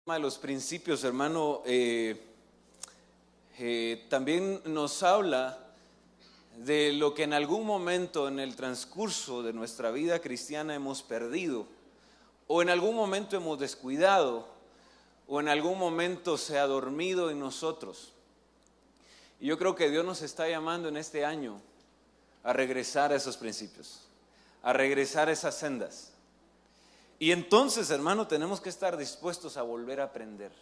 De los principios, hermano, también nos habla de lo que en algún momento en el transcurso de nuestra vida cristiana hemos perdido, o en algún momento hemos descuidado, o en algún momento se ha dormido en nosotros. Y yo creo que Dios nos está llamando en este año a regresar a esos principios, a regresar a esas sendas. Y entonces, hermano, tenemos que estar dispuestos a volver a aprender.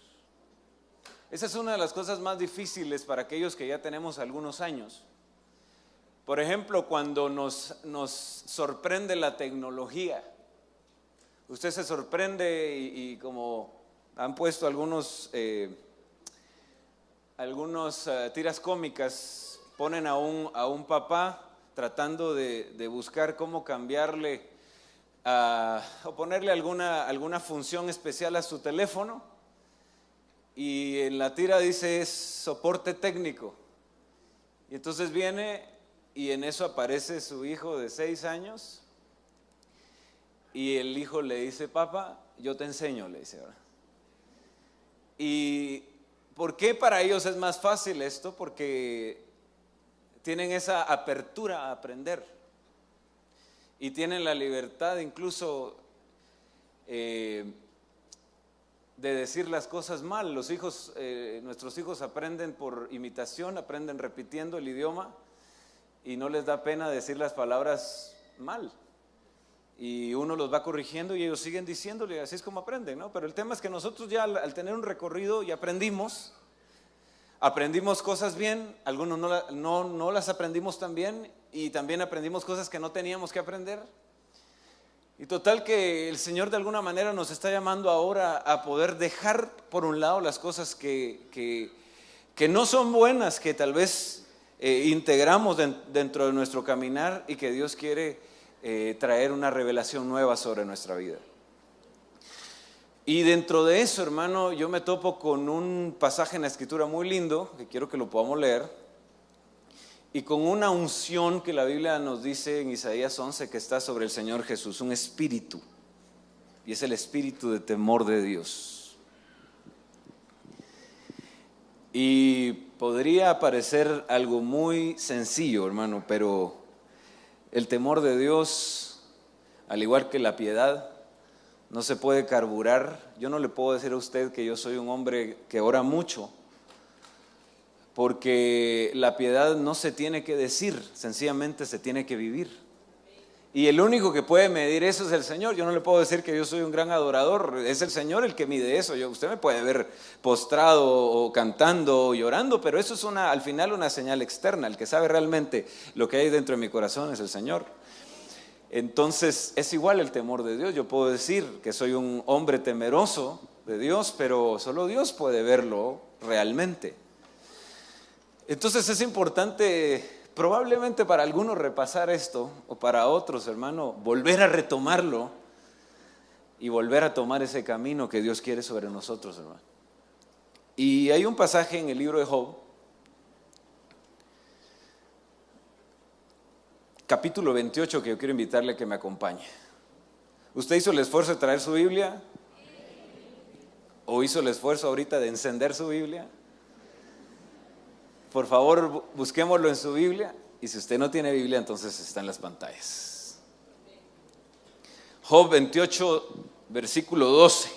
Esa es una de las cosas más difíciles para aquellos que ya tenemos algunos años. Por ejemplo, cuando nos sorprende la tecnología. Usted se sorprende y como han puesto algunos tiras cómicas, ponen a un papá tratando de buscar cómo cambiarle o ponerle alguna función especial a su teléfono, y en la tira dice es soporte técnico, y entonces viene y en eso aparece su hijo de 6 años y el hijo le dice: papá, yo te enseño, le dice, ¿verdad? ¿Y por qué para ellos es más fácil esto? Porque tienen esa apertura a aprender. Y tienen la libertad incluso de decir las cosas mal. Los hijos, nuestros hijos aprenden por imitación, aprenden repitiendo el idioma y no les da pena decir las palabras mal. Y uno los va corrigiendo y ellos siguen diciéndole, así es como aprenden, ¿no? Pero el tema es que nosotros ya al tener un recorrido y aprendimos cosas bien, algunos no las aprendimos tan bien, y también aprendimos cosas que no teníamos que aprender. Y total que el Señor de alguna manera nos está llamando ahora a poder dejar por un lado las cosas que no son buenas, que tal vez integramos dentro de nuestro caminar, y que Dios quiere traer una revelación nueva sobre nuestra vida. Y dentro de eso, hermano, yo me topo con un pasaje en la Escritura muy lindo, que quiero que lo podamos leer, y con una unción que la Biblia nos dice en Isaías 11 que está sobre el Señor Jesús, un espíritu, y es el espíritu de temor de Dios. Y podría parecer algo muy sencillo, hermano, pero el temor de Dios, al igual que la piedad, no se puede carburar. Yo no le puedo decir a usted que yo soy un hombre que ora mucho, porque la piedad no se tiene que decir, sencillamente se tiene que vivir. Y el único que puede medir eso es el Señor. Yo no le puedo decir que yo soy un gran adorador, es el Señor el que mide eso. Usted me puede ver postrado o cantando o llorando, pero eso es al final una señal externa. El que sabe realmente lo que hay dentro de mi corazón es el Señor. Entonces es igual el temor de Dios. Yo puedo decir que soy un hombre temeroso de Dios, pero solo Dios puede verlo realmente. Entonces es importante, probablemente para algunos repasar esto, o para otros, hermano, volver a retomarlo y volver a tomar ese camino que Dios quiere sobre nosotros, hermano. Y hay un pasaje en el libro de Job, capítulo 28, que yo quiero invitarle a que me acompañe. ¿Usted hizo el esfuerzo de traer su Biblia? ¿O hizo el esfuerzo ahorita de encender su Biblia? Por favor, busquémoslo en su Biblia, y si usted no tiene Biblia, entonces está en las pantallas. Job 28, versículo 12.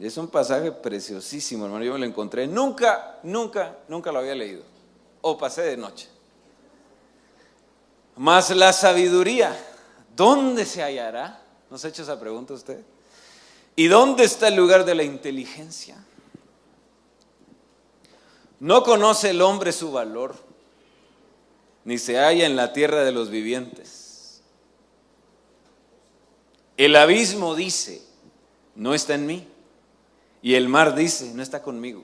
Es un pasaje preciosísimo, hermano. Yo me lo encontré, nunca lo había leído, o pasé de noche. Mas la sabiduría, ¿dónde se hallará? ¿No se ha hecho esa pregunta usted? ¿Y dónde está el lugar de la inteligencia? No conoce el hombre su valor, ni se halla en la tierra de los vivientes. El abismo dice, no está en mí, y el mar dice, no está conmigo.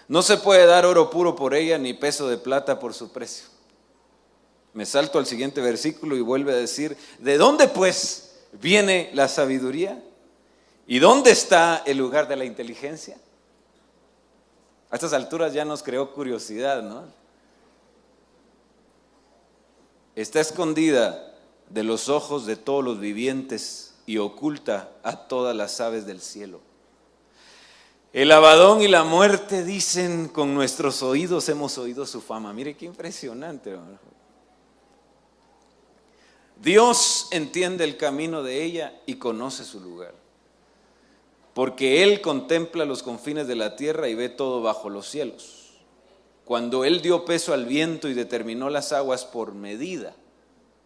No se puede dar oro puro por ella, ni peso de plata por su precio. Me salto al siguiente versículo y vuelve a decir, ¿de dónde pues viene la sabiduría? ¿Y dónde está el lugar de la inteligencia? A estas alturas ya nos creó curiosidad, ¿no? Está escondida de los ojos de todos los vivientes y oculta a todas las aves del cielo. El Abadón y la muerte dicen, con nuestros oídos hemos oído su fama. Mire qué impresionante, hermano. Dios entiende el camino de ella y conoce su lugar, porque Él contempla los confines de la tierra y ve todo bajo los cielos. Cuando Él dio peso al viento y determinó las aguas por medida,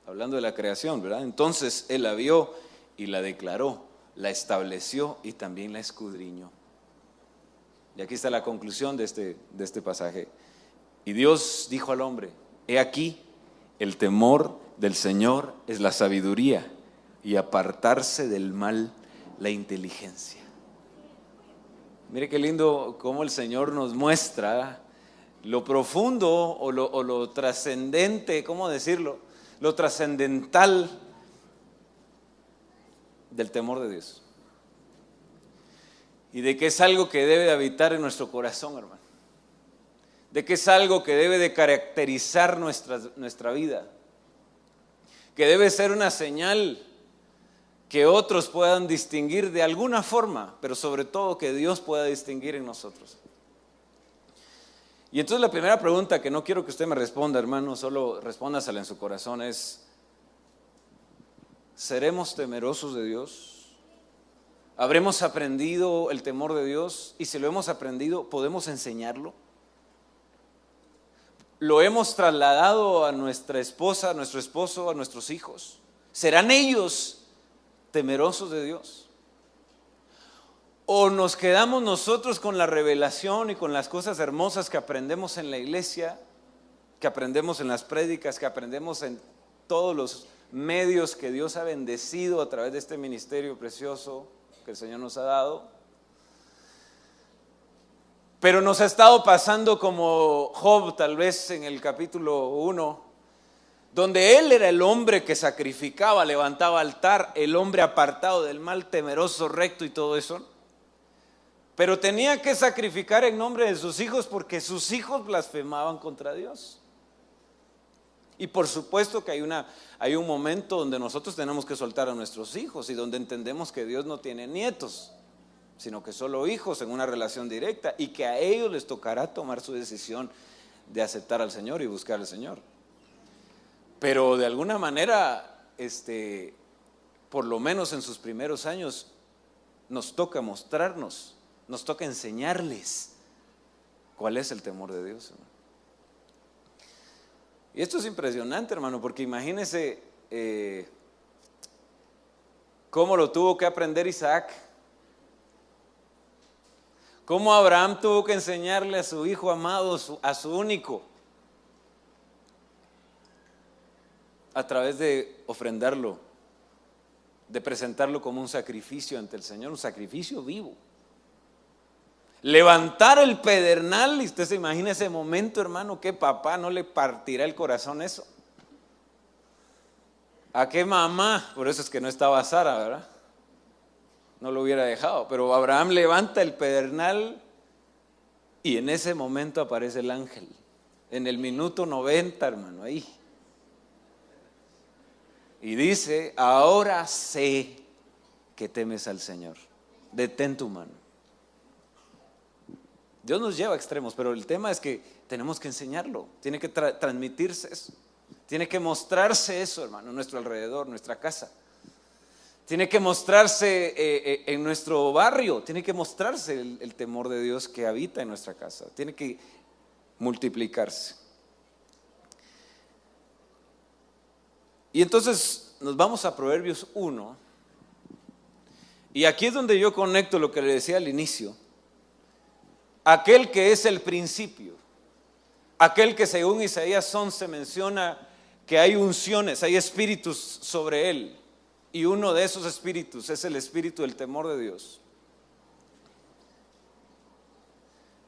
hablando de la creación, ¿verdad? Entonces Él la vio y la declaró, la estableció y también la escudriñó. Y aquí está la conclusión de este pasaje. Y Dios dijo al hombre, he aquí, el temor del Señor es la sabiduría y apartarse del mal la inteligencia. Mire qué lindo cómo el Señor nos muestra lo profundo o lo trascendente, ¿cómo decirlo? Lo trascendental del temor de Dios. Y de que es algo que debe de habitar en nuestro corazón, hermano. De que es algo que debe de caracterizar nuestra vida. Que debe ser una señal que otros puedan distinguir de alguna forma, pero sobre todo que Dios pueda distinguir en nosotros. Y entonces la primera pregunta, que no quiero que usted me responda, hermano, solo respóndasela en su corazón, es: ¿seremos temerosos de Dios? ¿Habremos aprendido el temor de Dios? Y si lo hemos aprendido, ¿podemos enseñarlo? ¿Lo hemos trasladado a nuestra esposa, a nuestro esposo, a nuestros hijos? ¿Serán ellos temerosos de Dios? ¿O nos quedamos nosotros con la revelación y con las cosas hermosas que aprendemos en la iglesia, que aprendemos en las prédicas, que aprendemos en todos los medios que Dios ha bendecido a través de este ministerio precioso que el Señor nos ha dado? Pero nos ha estado pasando como Job, tal vez en el capítulo 1, donde él era el hombre que sacrificaba, levantaba altar, el hombre apartado del mal, temeroso, recto y todo eso. Pero tenía que sacrificar en nombre de sus hijos porque sus hijos blasfemaban contra Dios. Y por supuesto que hay un momento donde nosotros tenemos que soltar a nuestros hijos y donde entendemos que Dios no tiene nietos, sino que solo hijos en una relación directa, y que a ellos les tocará tomar su decisión de aceptar al Señor y buscar al Señor. Pero de alguna manera, por lo menos en sus primeros años, nos toca mostrarnos, nos toca enseñarles cuál es el temor de Dios, hermano. Y esto es impresionante, hermano, porque imagínese cómo lo tuvo que aprender Isaac. Cómo Abraham tuvo que enseñarle a su hijo amado, a su único, a través de ofrendarlo, de presentarlo como un sacrificio ante el Señor, un sacrificio vivo. Levantar el pedernal, y usted se imagina ese momento, hermano, ¿qué papá no le partirá el corazón eso? ¿A qué mamá? Por eso es que no estaba Sara, ¿verdad? No lo hubiera dejado, pero Abraham levanta el pedernal y en ese momento aparece el ángel, en el minuto 90, hermano, ahí. Y dice: ahora sé que temes al Señor, detén tu mano. Dios nos lleva a extremos, pero el tema es que tenemos que enseñarlo, tiene que transmitirse eso, tiene que mostrarse eso, hermano, en nuestro alrededor, nuestra casa. Tiene que mostrarse en nuestro barrio, tiene que mostrarse el temor de Dios que habita en nuestra casa, tiene que multiplicarse. Y entonces nos vamos a Proverbios 1, y aquí es donde yo conecto lo que le decía al inicio. Aquel que es el principio, aquel que según Isaías 11 menciona que hay unciones, hay espíritus sobre él. Y uno de esos espíritus es el espíritu del temor de Dios.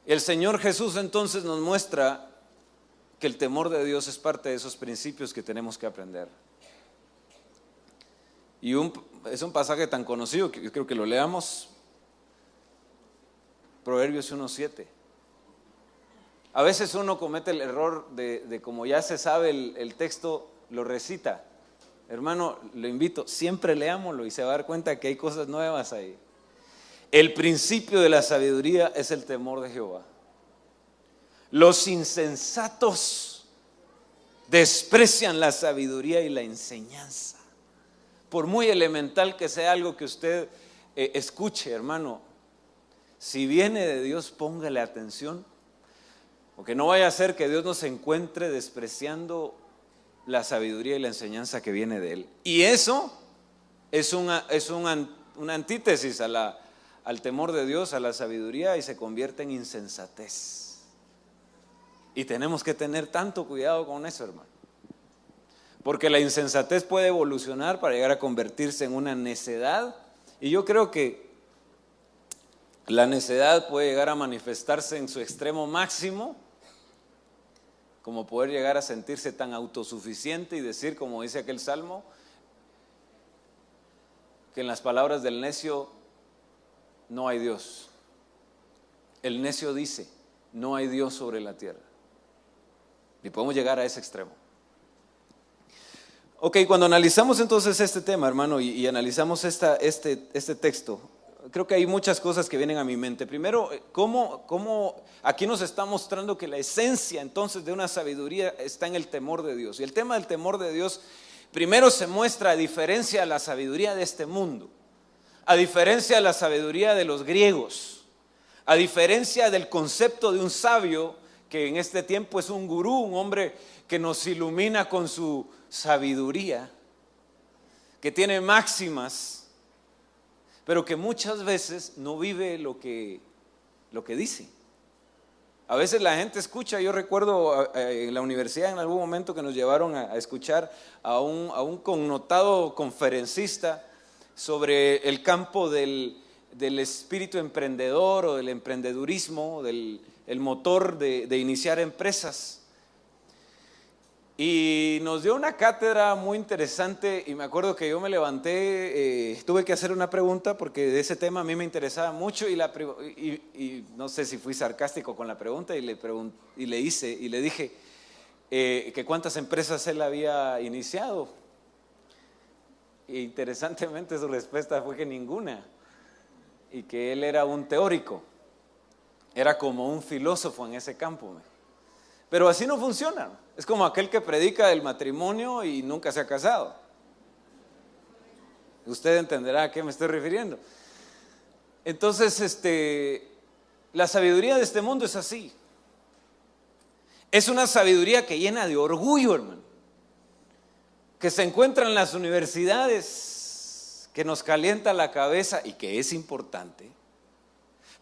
El Señor Jesús entonces nos muestra que el temor de Dios es parte de esos principios que tenemos que aprender. Y es un pasaje tan conocido que yo creo que lo leamos. Proverbios 1:7. A veces uno comete el error de como ya se sabe el texto, lo recita. Hermano, lo invito, siempre leámoslo y se va a dar cuenta que hay cosas nuevas ahí. El principio de la sabiduría es el temor de Jehová. Los insensatos desprecian la sabiduría y la enseñanza. Por muy elemental que sea algo que usted escuche, hermano, si viene de Dios, póngale atención, porque no vaya a ser que Dios nos encuentre despreciando la sabiduría y la enseñanza que viene de Él. Y eso es una antítesis al temor de Dios, a la sabiduría, y se convierte en insensatez. Y tenemos que tener tanto cuidado con eso, hermano. Porque la insensatez puede evolucionar para llegar a convertirse en una necedad. Y yo creo que la necedad puede llegar a manifestarse en su extremo máximo, como poder llegar a sentirse tan autosuficiente y decir, como dice aquel salmo, que en las palabras del necio no hay Dios. El necio dice, no hay Dios sobre la tierra. Y podemos llegar a ese extremo. Ok, cuando analizamos entonces este tema, hermano, y analizamos este texto, creo que hay muchas cosas que vienen a mi mente. Primero, cómo aquí nos está mostrando que la esencia entonces de una sabiduría está en el temor de Dios. Y el tema del temor de Dios primero se muestra a diferencia de la sabiduría de este mundo, a diferencia de la sabiduría de los griegos, a diferencia del concepto de un sabio que en este tiempo es un gurú, un hombre que nos ilumina con su sabiduría, que tiene máximas, pero que muchas veces no vive lo que dice. A veces la gente escucha, yo recuerdo en la universidad en algún momento que nos llevaron a escuchar a un connotado conferencista sobre el campo del espíritu emprendedor o del emprendedurismo, el motor de iniciar empresas. Y nos dio una cátedra muy interesante y me acuerdo que yo me levanté, tuve que hacer una pregunta porque de ese tema a mí me interesaba mucho y no sé si fui sarcástico con la pregunta y le dije que cuántas empresas él había iniciado. E interesantemente su respuesta fue que ninguna, y que él era un teórico, era como un filósofo en ese campo. Pero así no funciona. Es como aquel que predica el matrimonio y nunca se ha casado. Usted entenderá a qué me estoy refiriendo. Entonces, la sabiduría de este mundo es así. Es una sabiduría que llena de orgullo, hermano, que se encuentra en las universidades, que nos calienta la cabeza y que es importante,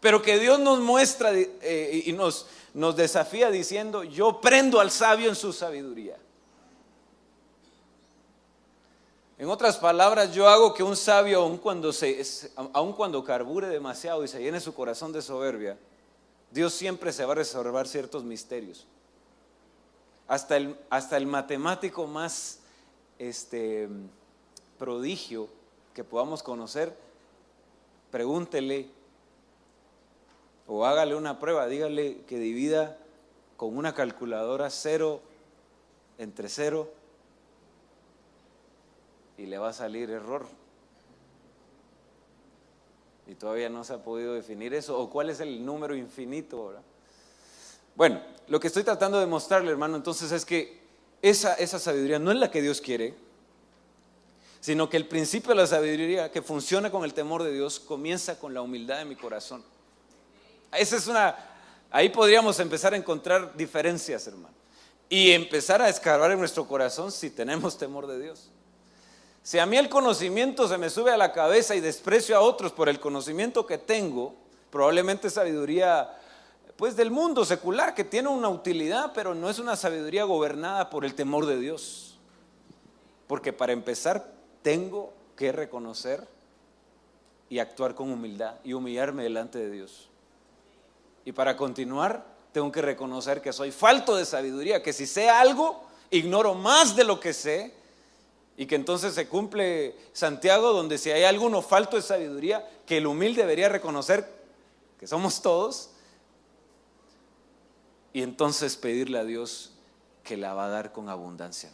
pero que Dios nos muestra y nos desafía diciendo, yo prendo al sabio en su sabiduría. En otras palabras, yo hago que un sabio, aun cuando carbure demasiado y se llene su corazón de soberbia, Dios siempre se va a reservar ciertos misterios. Hasta el matemático más prodigio que podamos conocer, pregúntele o hágale una prueba, dígale que divida con una calculadora 0 entre 0 y le va a salir error. Y todavía no se ha podido definir eso, o cuál es el número infinito, ¿verdad? Bueno, lo que estoy tratando de mostrarle, hermano, entonces es que esa sabiduría no es la que Dios quiere, sino que el principio de la sabiduría que funciona con el temor de Dios comienza con la humildad de mi corazón. Ahí podríamos empezar a encontrar diferencias, hermano, y empezar a escarbar en nuestro corazón si tenemos temor de Dios. Si a mí el conocimiento se me sube a la cabeza y desprecio a otros por el conocimiento que tengo, probablemente sabiduría pues del mundo secular que tiene una utilidad, pero no es una sabiduría gobernada por el temor de Dios. Porque para empezar tengo que reconocer y actuar con humildad y humillarme delante de Dios. Y para continuar tengo que reconocer que soy falto de sabiduría, que si sé algo, ignoro más de lo que sé, y que entonces se cumple Santiago, donde si hay alguno falto de sabiduría, que el humilde debería reconocer que somos todos, y entonces pedirle a Dios que la va a dar con abundancia.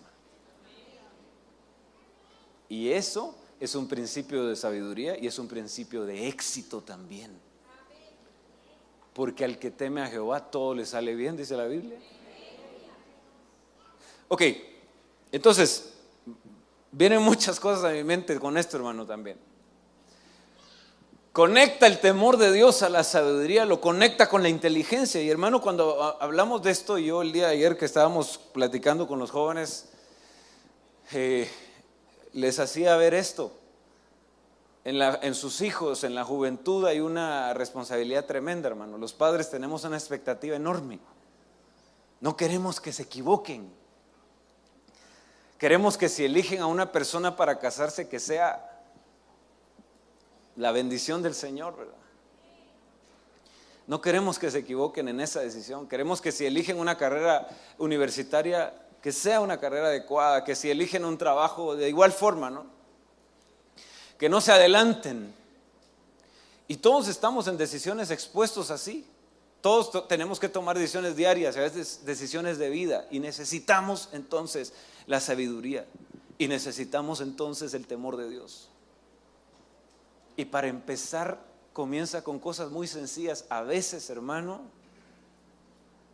Y eso es un principio de sabiduría y es un principio de éxito también. Porque al que teme a Jehová todo le sale bien, dice la Biblia. Ok, entonces, vienen muchas cosas a mi mente con esto, hermano, también. Conecta el temor de Dios a la sabiduría, lo conecta con la inteligencia. Y hermano, cuando hablamos de esto, yo el día de ayer que estábamos platicando con los jóvenes, les hacía ver esto. En sus hijos, en la juventud hay una responsabilidad tremenda, hermano. Los padres tenemos una expectativa enorme. No queremos que se equivoquen. Queremos que si eligen a una persona para casarse, que sea la bendición del Señor, ¿verdad? No queremos que se equivoquen en esa decisión. Queremos que si eligen una carrera universitaria, que sea una carrera adecuada. Que si eligen un trabajo de igual forma, ¿no? Que no se adelanten. Y todos estamos en decisiones expuestos así. Todos tenemos que tomar decisiones diarias, a veces decisiones de vida. Y necesitamos entonces la sabiduría. Y necesitamos entonces el temor de Dios. Y para empezar, comienza con cosas muy sencillas. A veces, hermano,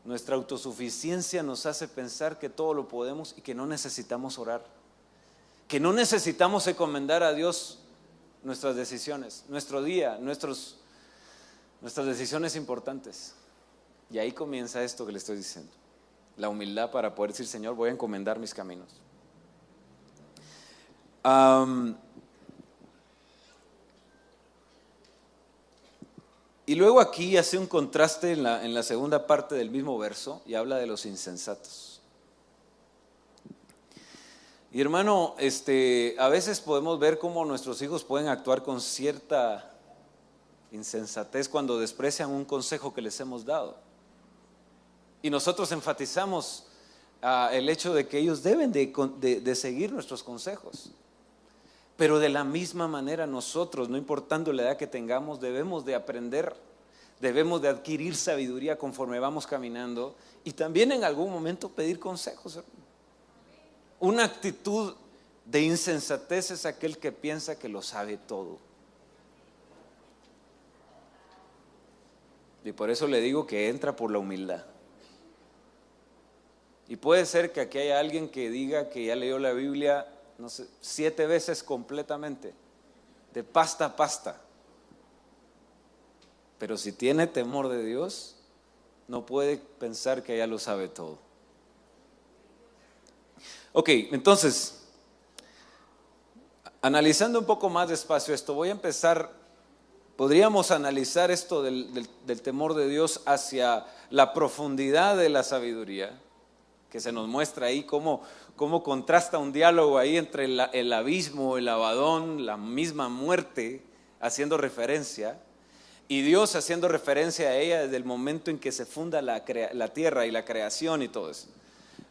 nuestra autosuficiencia nos hace pensar que todo lo podemos y que no necesitamos orar. Que no necesitamos encomendar a Dios nuestras decisiones, nuestro día, nuestras decisiones importantes. Y ahí comienza esto que le estoy diciendo. La humildad para poder decir, Señor, voy a encomendar mis caminos. Y luego aquí hace un contraste en la segunda parte del mismo verso y habla de los insensatos. Y hermano, a veces podemos ver cómo nuestros hijos pueden actuar con cierta insensatez cuando desprecian un consejo que les hemos dado. Y nosotros enfatizamos el hecho de que ellos deben de seguir nuestros consejos. Pero de la misma manera nosotros, no importando la edad que tengamos, debemos de aprender, debemos de adquirir sabiduría conforme vamos caminando y también en algún momento pedir consejos. Una actitud de insensatez es aquel que piensa que lo sabe todo. Y por eso le digo que entra por la humildad. Y puede ser que aquí haya alguien que diga que ya leyó la Biblia, no sé, 7 veces completamente, de pasta a pasta. Pero si tiene temor de Dios, no puede pensar que ya lo sabe todo. Ok, entonces, analizando un poco más despacio esto, voy a empezar, podríamos analizar esto del temor de Dios hacia la profundidad de la sabiduría, que se nos muestra ahí cómo contrasta un diálogo ahí entre el abismo, el Abadón, la misma muerte, haciendo referencia, y Dios haciendo referencia a ella desde el momento en que se funda la tierra y la creación y todo eso.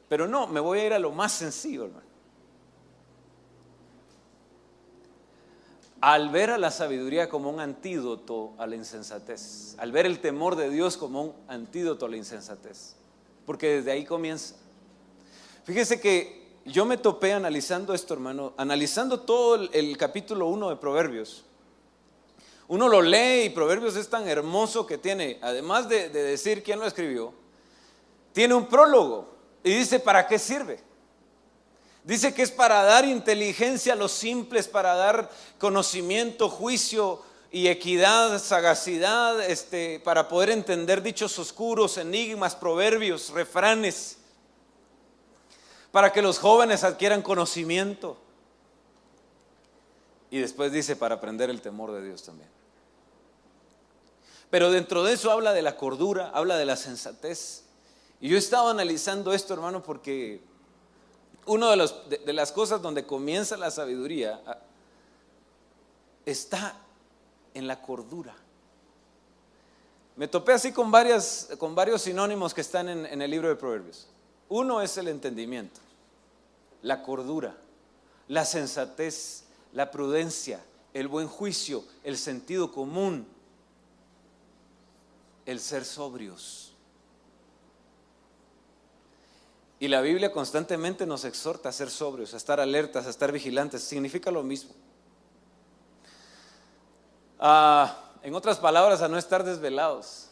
Pero no, me voy a ir a lo más sencillo, hermano. Al ver a la sabiduría como un antídoto a la insensatez, al ver el temor de Dios como un antídoto a la insensatez, porque desde ahí comienza. Fíjese que yo me topé analizando esto, hermano, analizando todo el capítulo 1 de Proverbios. Uno lo lee y Proverbios es tan hermoso que tiene, además de decir quién lo escribió, tiene un prólogo y dice ¿para qué sirve? Dice que es para dar inteligencia a los simples, para dar conocimiento, juicio y equidad, sagacidad, para poder entender dichos oscuros, enigmas, proverbios, refranes, para que los jóvenes adquieran conocimiento. Y después dice para aprender el temor de Dios también. Pero dentro de eso habla de la cordura, habla de la sensatez. Y yo he estado analizando esto, hermano, porque una de las cosas donde comienza la sabiduría está en la cordura. Me topé así con varios sinónimos que están en el libro de Proverbios. Uno es el entendimiento, la cordura, la sensatez, la prudencia, el buen juicio, el sentido común, el ser sobrios. Y la Biblia constantemente nos exhorta a ser sobrios, a estar alertas, a estar vigilantes. Significa lo mismo. En otras palabras, a no estar desvelados.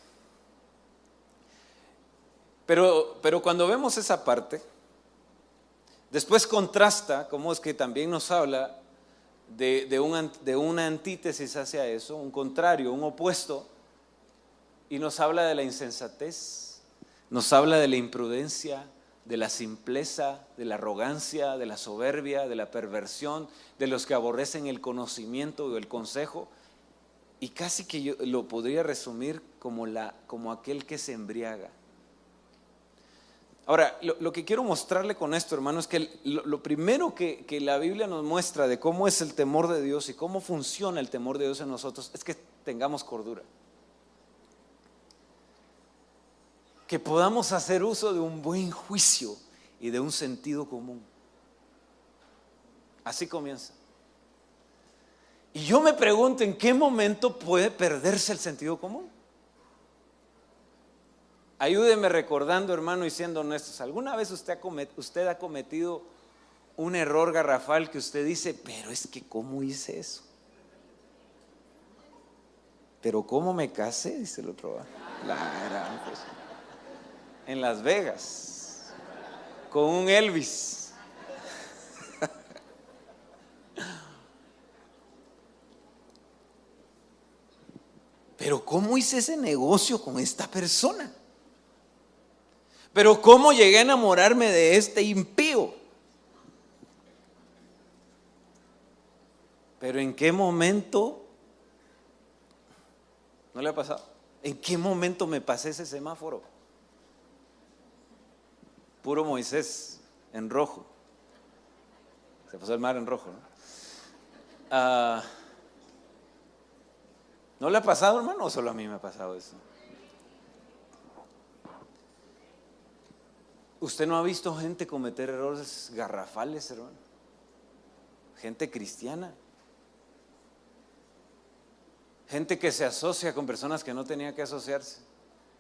Pero cuando vemos esa parte, después contrasta cómo es que también nos habla de una antítesis hacia eso, un contrario, un opuesto, y nos habla de la insensatez, nos habla de la imprudencia, de la simpleza, de la arrogancia, de la soberbia, de la perversión, de los que aborrecen el conocimiento o el consejo, y casi que yo lo podría resumir como aquel que se embriaga. Ahora, lo que quiero mostrarle con esto, hermano, es que lo primero que la Biblia nos muestra de cómo es el temor de Dios y cómo funciona el temor de Dios en nosotros es que tengamos cordura. Que podamos hacer uso de un buen juicio y de un sentido común. Así comienza. Y yo me pregunto, ¿en qué momento puede perderse el sentido común? Ayúdeme recordando, hermano, y siendo honestos. ¿Alguna vez usted ha cometido un error garrafal que usted dice, pero es que ¿cómo hice eso? Pero ¿cómo me casé? Dice el otro. La gran cosa. En Las Vegas, con un Elvis. Pero ¿cómo hice ese negocio con esta persona? Pero ¿cómo llegué a enamorarme de este impío? Pero ¿en qué momento? ¿No le ha pasado? ¿En qué momento me pasé ese semáforo? Puro Moisés en rojo. Se pasó el mar en rojo, ¿no? ¿No le ha pasado, hermano? ¿O solo a mí me ha pasado eso? ¿Usted no ha visto gente cometer errores garrafales, hermano? Gente cristiana. Gente que se asocia con personas que no tenía que asociarse.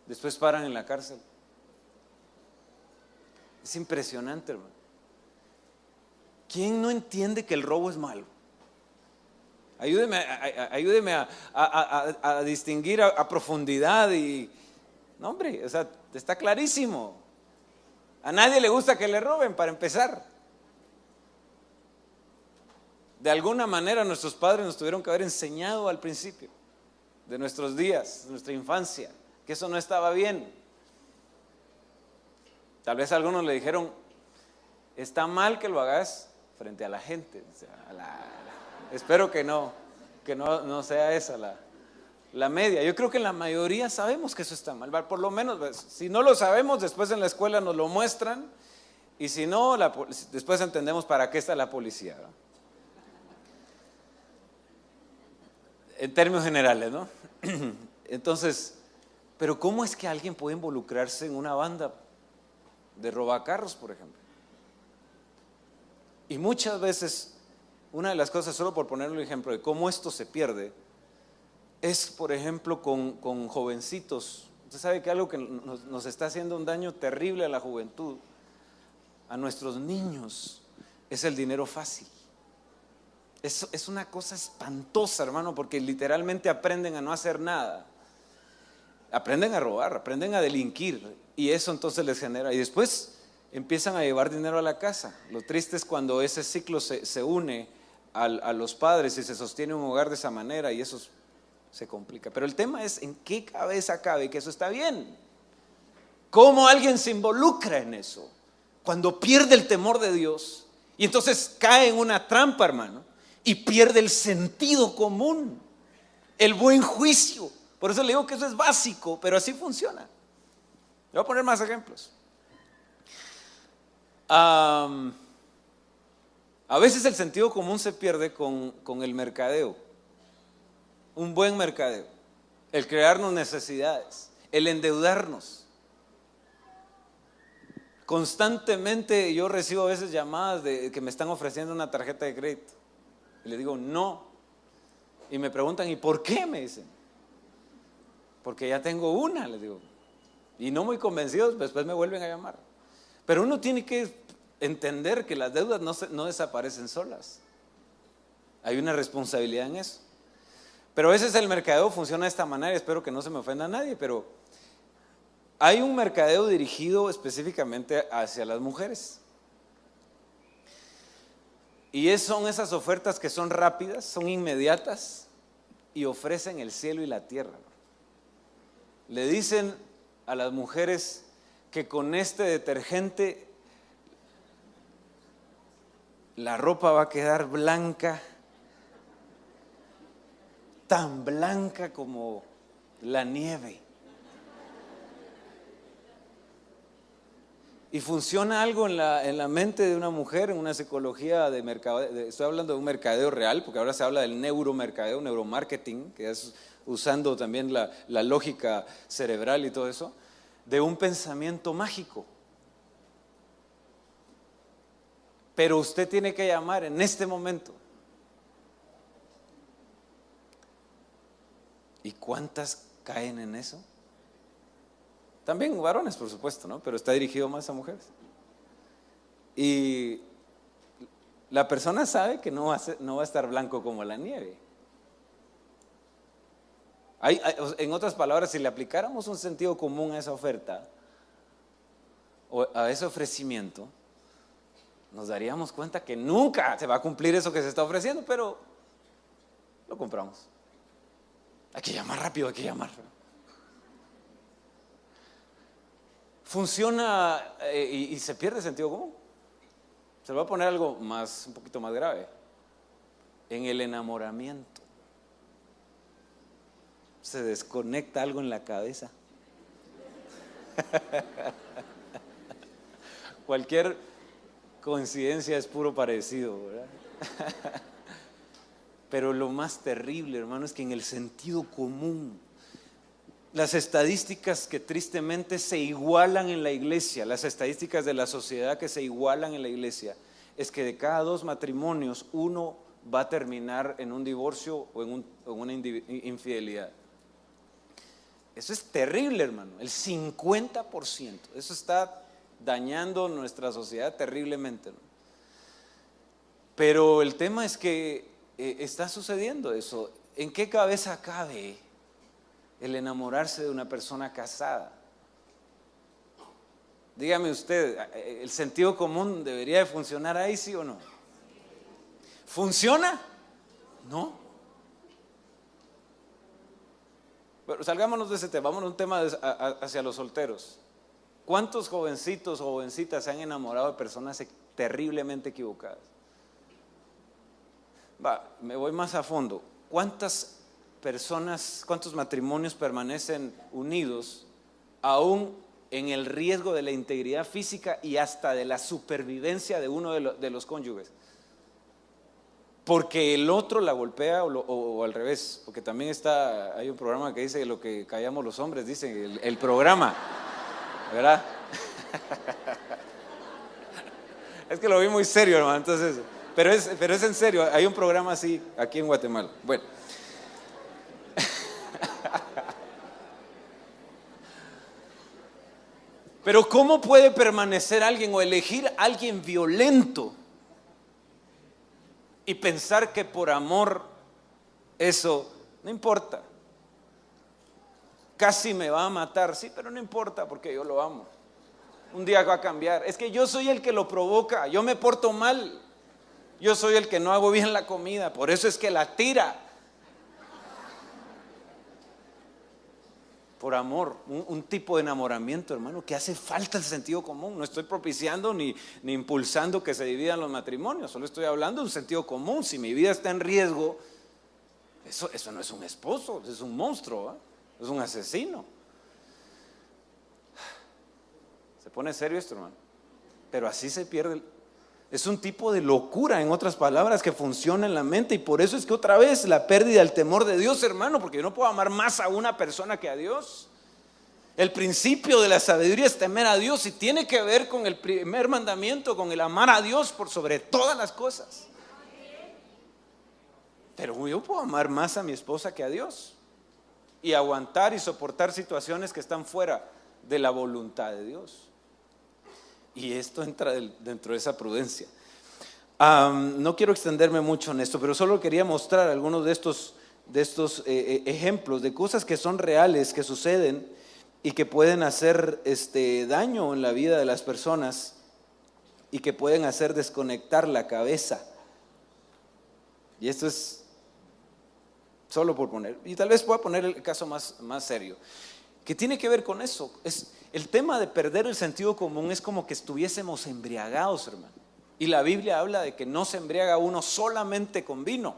Después paran en la cárcel. Es impresionante, hermano. ¿Quién no entiende que el robo es malo? Ayúdeme a distinguir a profundidad y... No, hombre, o sea, está clarísimo. A nadie le gusta que le roben, para empezar. De alguna manera nuestros padres nos tuvieron que haber enseñado al principio de nuestros días, de nuestra infancia, que eso no estaba bien. Tal vez algunos le dijeron, está mal que lo hagas frente a la gente. O sea, espero que no sea esa la media. Yo creo que la mayoría sabemos que eso está mal. Por lo menos, si no lo sabemos, después en la escuela nos lo muestran. Y si no, después entendemos para qué está la policía, ¿no? En términos generales, ¿no? Entonces, pero ¿cómo es que alguien puede involucrarse en una banda de robacarros, por ejemplo? Y muchas veces, una de las cosas, solo por poner un ejemplo de cómo esto se pierde, es, por ejemplo, con jovencitos. Usted sabe que algo que nos está haciendo un daño terrible a la juventud, a nuestros niños, es el dinero fácil. Es una cosa espantosa, hermano, porque literalmente aprenden a no hacer nada. Aprenden a robar, aprenden a delinquir, y eso entonces les genera, y después empiezan a llevar dinero a la casa. Lo triste es cuando ese ciclo se une a los padres y se sostiene un hogar de esa manera, y eso se complica. Pero el tema es en qué cabeza cabe que eso está bien. ¿Cómo alguien se involucra en eso? Cuando pierde el temor de Dios y entonces cae en una trampa, hermano, y pierde el sentido común, el buen juicio. Por eso le digo que eso es básico, pero así funciona. Le voy a poner más ejemplos. A veces el sentido común se pierde con el mercadeo. Un buen mercadeo, el crearnos necesidades, el endeudarnos. Constantemente yo recibo a veces llamadas de que me están ofreciendo una tarjeta de crédito. Y le digo, no. Y me preguntan, ¿y por qué? Me dicen. Porque ya tengo una, les digo. Y no muy convencidos, después me vuelven a llamar. Pero uno tiene que entender que las deudas no desaparecen solas. Hay una responsabilidad en eso. Pero a veces el mercadeo funciona de esta manera, y espero que no se me ofenda a nadie, pero hay un mercadeo dirigido específicamente hacia las mujeres. Y son esas ofertas que son rápidas, son inmediatas y ofrecen el cielo y la tierra. Le dicen a las mujeres que con este detergente la ropa va a quedar blanca, tan blanca como la nieve. Y funciona algo en la mente de una mujer, en una psicología de mercadeo. Estoy hablando de un mercadeo real, porque ahora se habla del neuromercadeo, neuromarketing, que es usando también la lógica cerebral y todo eso, de un pensamiento mágico. Pero usted tiene que llamar en este momento. ¿Y cuántas caen en eso? También varones, por supuesto, ¿no? Pero está dirigido más a mujeres. Y la persona sabe que no va a estar blanco como la nieve. En otras palabras, si le aplicáramos un sentido común a esa oferta o a ese ofrecimiento, nos daríamos cuenta que nunca se va a cumplir eso que se está ofreciendo, pero lo compramos. Hay que llamar rápido, hay que llamar. Funciona y se pierde sentido común. Se le va a poner algo un poquito más grave. En el enamoramiento se desconecta algo en la cabeza. Cualquier coincidencia es puro parecido, ¿verdad? Pero lo más terrible, hermano, es que en el sentido común, las estadísticas que tristemente se igualan en la iglesia, las estadísticas de la sociedad que se igualan en la iglesia, es que de cada 2 matrimonios, 1 va a terminar en un divorcio o en una infidelidad. Eso es terrible, hermano, el 50%. Eso está dañando nuestra sociedad terriblemente, ¿no? Pero el tema es que está sucediendo eso. ¿En qué cabeza cabe el enamorarse de una persona casada? Dígame usted, ¿el sentido común debería de funcionar ahí, sí o no? ¿Funciona? No. Pero salgámonos de ese tema, vámonos a un tema hacia los solteros. ¿Cuántos jovencitos o jovencitas se han enamorado de personas terriblemente equivocadas? Me voy más a fondo. ¿Cuántas personas, cuántos matrimonios permanecen unidos aún en el riesgo de la integridad física y hasta de la supervivencia de uno de los cónyuges? Porque el otro la golpea o al revés, porque también hay un programa que dice lo que callamos los hombres, dice el programa, ¿verdad? Es que lo vi muy serio, hermano, entonces, pero es en serio, hay un programa así aquí en Guatemala. Bueno. Pero ¿cómo puede permanecer alguien o elegir a alguien violento y pensar que por amor eso no importa? Casi me va a matar, sí, pero no importa porque yo lo amo. Un día va a cambiar. Es que yo soy el que lo provoca, yo me porto mal, yo soy el que no hago bien la comida, por eso es que la tira. Por amor, un tipo de enamoramiento, hermano, que hace falta el sentido común. No estoy propiciando ni impulsando que se dividan los matrimonios, solo estoy hablando de un sentido común. Si mi vida está en riesgo, eso no es un esposo, es un monstruo, ¿eh? Es un asesino. Se pone serio esto, hermano, pero así se pierde. Es un tipo de locura, en otras palabras, que funciona en la mente. Y por eso es que otra vez la pérdida del temor de Dios, hermano, porque yo no puedo amar más a una persona que a Dios. El principio de la sabiduría es temer a Dios y tiene que ver con el primer mandamiento, con el amar a Dios por sobre todas las cosas. Pero yo puedo amar más a mi esposa que a Dios y aguantar y soportar situaciones que están fuera de la voluntad de Dios. Y esto entra dentro de esa prudencia. No quiero extenderme mucho en esto, pero solo quería mostrar algunos de estos ejemplos de cosas que son reales, que suceden y que pueden hacer daño en la vida de las personas y que pueden hacer desconectar la cabeza. Y esto es solo por poner, y tal vez pueda poner el caso más serio, que tiene que ver con eso. Es el tema de perder el sentido común. Es como que estuviésemos embriagados, hermano. Y la Biblia habla de que no se embriaga uno solamente con vino.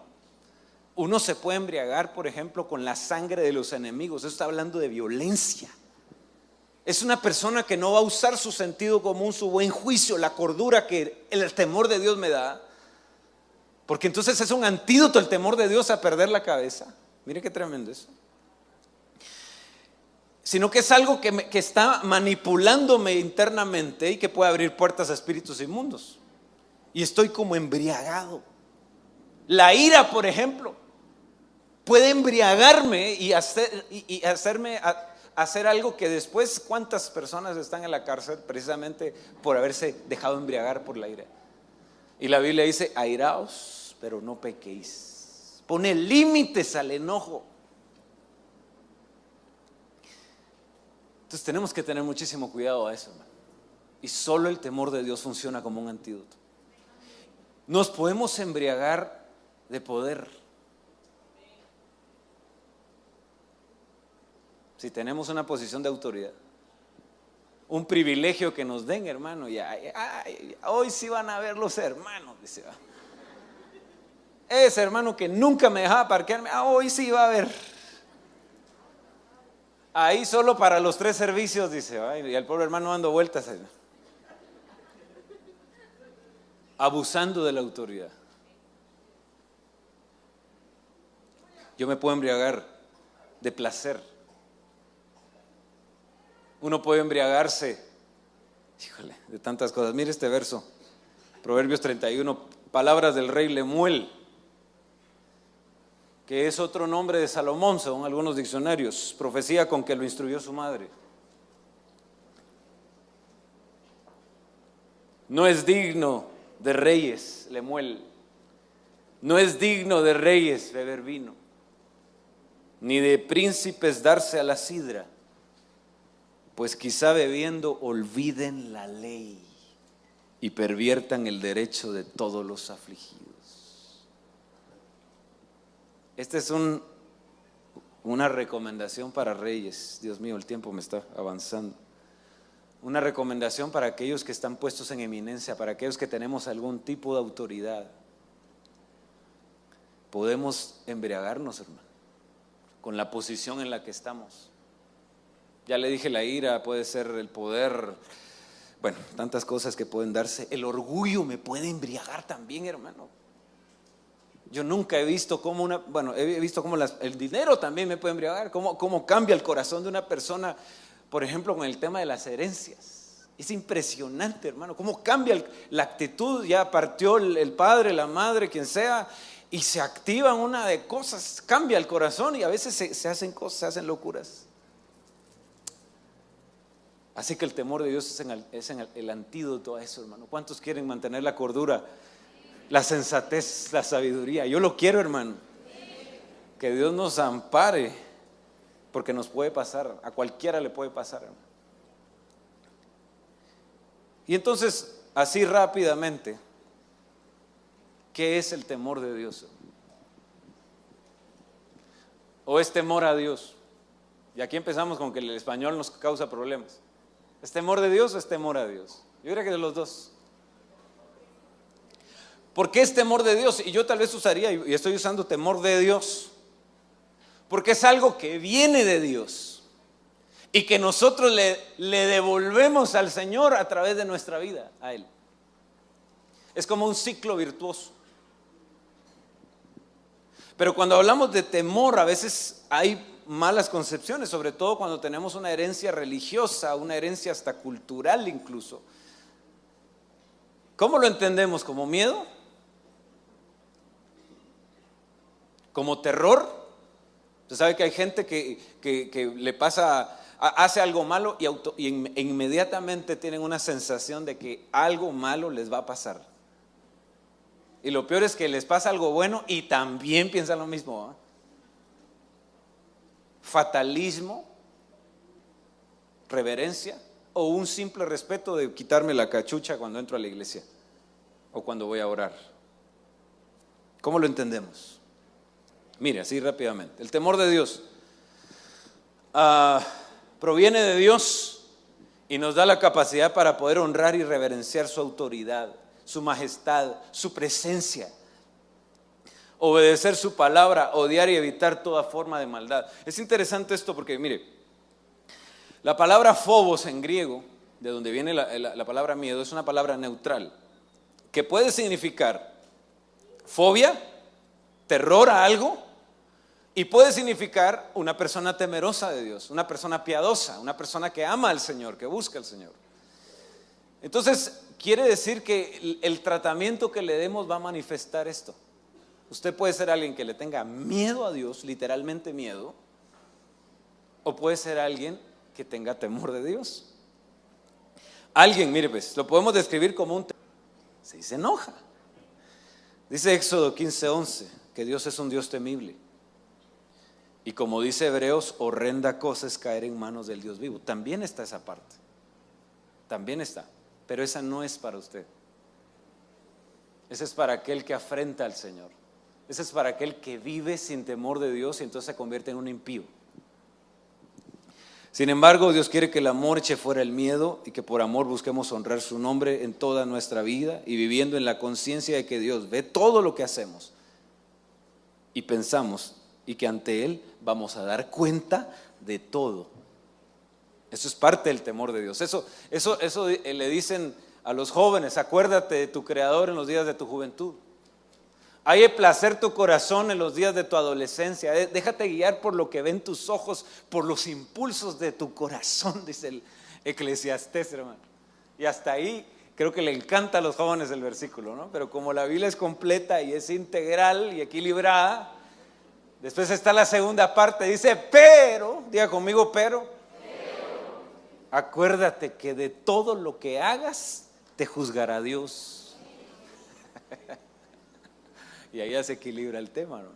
Uno se puede embriagar, por ejemplo, con la sangre de los enemigos. Eso está hablando de violencia. Es una persona que no va a usar su sentido común, su buen juicio, la cordura que el temor de Dios me da. Porque entonces es un antídoto el temor de Dios a perder la cabeza. Mire qué tremendo eso. Sino que es algo que está manipulándome internamente y que puede abrir puertas a espíritus inmundos. Y estoy como embriagado. La ira, por ejemplo, puede embriagarme y hacerme hacer algo que después, ¿cuántas personas están en la cárcel precisamente por haberse dejado embriagar por la ira? Y la Biblia dice: airaos, pero no pequéis. Pone límites al enojo. Entonces tenemos que tener muchísimo cuidado a eso, hermano. Y solo el temor de Dios funciona como un antídoto. Nos podemos embriagar de poder. Si tenemos una posición de autoridad, un privilegio que nos den, hermano, y hoy sí van a ver los hermanos, dice. Ese hermano que nunca me dejaba parquearme, hoy sí va a ver. Ahí solo para los 3 servicios, dice, y al pobre hermano dando vueltas, abusando de la autoridad. Yo me puedo embriagar de placer. Uno puede embriagarse, híjole, de tantas cosas. Mire este verso, Proverbios 31, palabras del rey Lemuel, que es otro nombre de Salomón según algunos diccionarios, profecía con que lo instruyó su madre. No es digno de reyes, Lemuel, no es digno de reyes beber vino, ni de príncipes darse a la sidra, pues quizá bebiendo olviden la ley y perviertan el derecho de todos los afligidos. Esta es una recomendación para reyes. Dios mío, el tiempo me está avanzando. Una recomendación para aquellos que están puestos en eminencia, para aquellos que tenemos algún tipo de autoridad. Podemos embriagarnos, hermano, con la posición en la que estamos. Ya le dije, la ira puede ser el poder, bueno, tantas cosas que pueden darse. El orgullo me puede embriagar también, hermano. Yo nunca he visto cómo he visto cómo el dinero también me puede embriagar, cómo cambia el corazón de una persona, por ejemplo, con el tema de las herencias. Es impresionante, hermano, cómo cambia la actitud. Ya partió el padre, la madre, quien sea, y se activa una de cosas, cambia el corazón y a veces se hacen cosas, se hacen locuras. Así que el temor de Dios es el antídoto a eso, hermano. ¿Cuántos quieren mantener la cordura, la sensatez, la sabiduría? Yo lo quiero, hermano. Que Dios nos ampare, porque nos puede pasar, a cualquiera le puede pasar, hermano. Y entonces, así rápidamente, ¿qué es el temor de Dios? ¿O es temor a Dios? Y aquí empezamos con que el español nos causa problemas. ¿Es temor de Dios o es temor a Dios? Yo diría que de los dos. ¿Por qué es temor de Dios? Y yo tal vez usaría, y estoy usando temor de Dios, porque es algo que viene de Dios y que nosotros le devolvemos al Señor a través de nuestra vida, a Él. Es como un ciclo virtuoso. Pero cuando hablamos de temor, a veces hay malas concepciones, sobre todo cuando tenemos una herencia religiosa, una herencia hasta cultural incluso. ¿Cómo lo entendemos? ¿Como miedo? ¿Como terror? Usted sabe que hay gente que le pasa hace algo malo e inmediatamente tienen una sensación de que algo malo les va a pasar. Y lo peor es que les pasa algo bueno y también piensan lo mismo, ¿eh? Fatalismo, reverencia o un simple respeto de quitarme la cachucha cuando entro a la iglesia o cuando voy a orar. ¿Cómo lo entendemos? Mire, así rápidamente. El temor de Dios proviene de Dios y nos da la capacidad para poder honrar y reverenciar su autoridad, su majestad, su presencia, obedecer su palabra, odiar y evitar toda forma de maldad. Es interesante esto porque, mire, la palabra phobos en griego, de donde viene la palabra miedo, es una palabra neutral, que puede significar fobia, terror a algo, y puede significar una persona temerosa de Dios, una persona piadosa, una persona que ama al Señor, que busca al Señor. Entonces, quiere decir que el tratamiento que le demos va a manifestar esto. Usted puede ser alguien que le tenga miedo a Dios, literalmente miedo, o puede ser alguien que tenga temor de Dios. Alguien, mire pues, lo podemos describir como un temor, se enoja. Dice Éxodo 15:11 que Dios es un Dios temible. Y como dice Hebreos, horrenda cosa es caer en manos del Dios vivo. También está esa parte, también está, pero esa no es para usted. Esa es para aquel que afrenta al Señor. Esa es para aquel que vive sin temor de Dios y entonces se convierte en un impío. Sin embargo, Dios quiere que el amor eche fuera el miedo y que por amor busquemos honrar su nombre en toda nuestra vida y viviendo en la conciencia de que Dios ve todo lo que hacemos y pensamos y que ante Él vamos a dar cuenta de todo. Eso es parte del temor de Dios. Eso le dicen a los jóvenes: acuérdate de tu Creador en los días de tu juventud. Hay placer tu corazón en los días de tu adolescencia. Déjate guiar por lo que ven tus ojos, por los impulsos de tu corazón, dice el Eclesiastés, hermano. Y hasta ahí creo que le encanta a los jóvenes el versículo, ¿no? Pero como la Biblia es completa y es integral y equilibrada, después está la segunda parte, dice, pero, diga conmigo, pero, acuérdate que de todo lo que hagas te juzgará Dios. Y ahí ya se equilibra el tema, ¿no?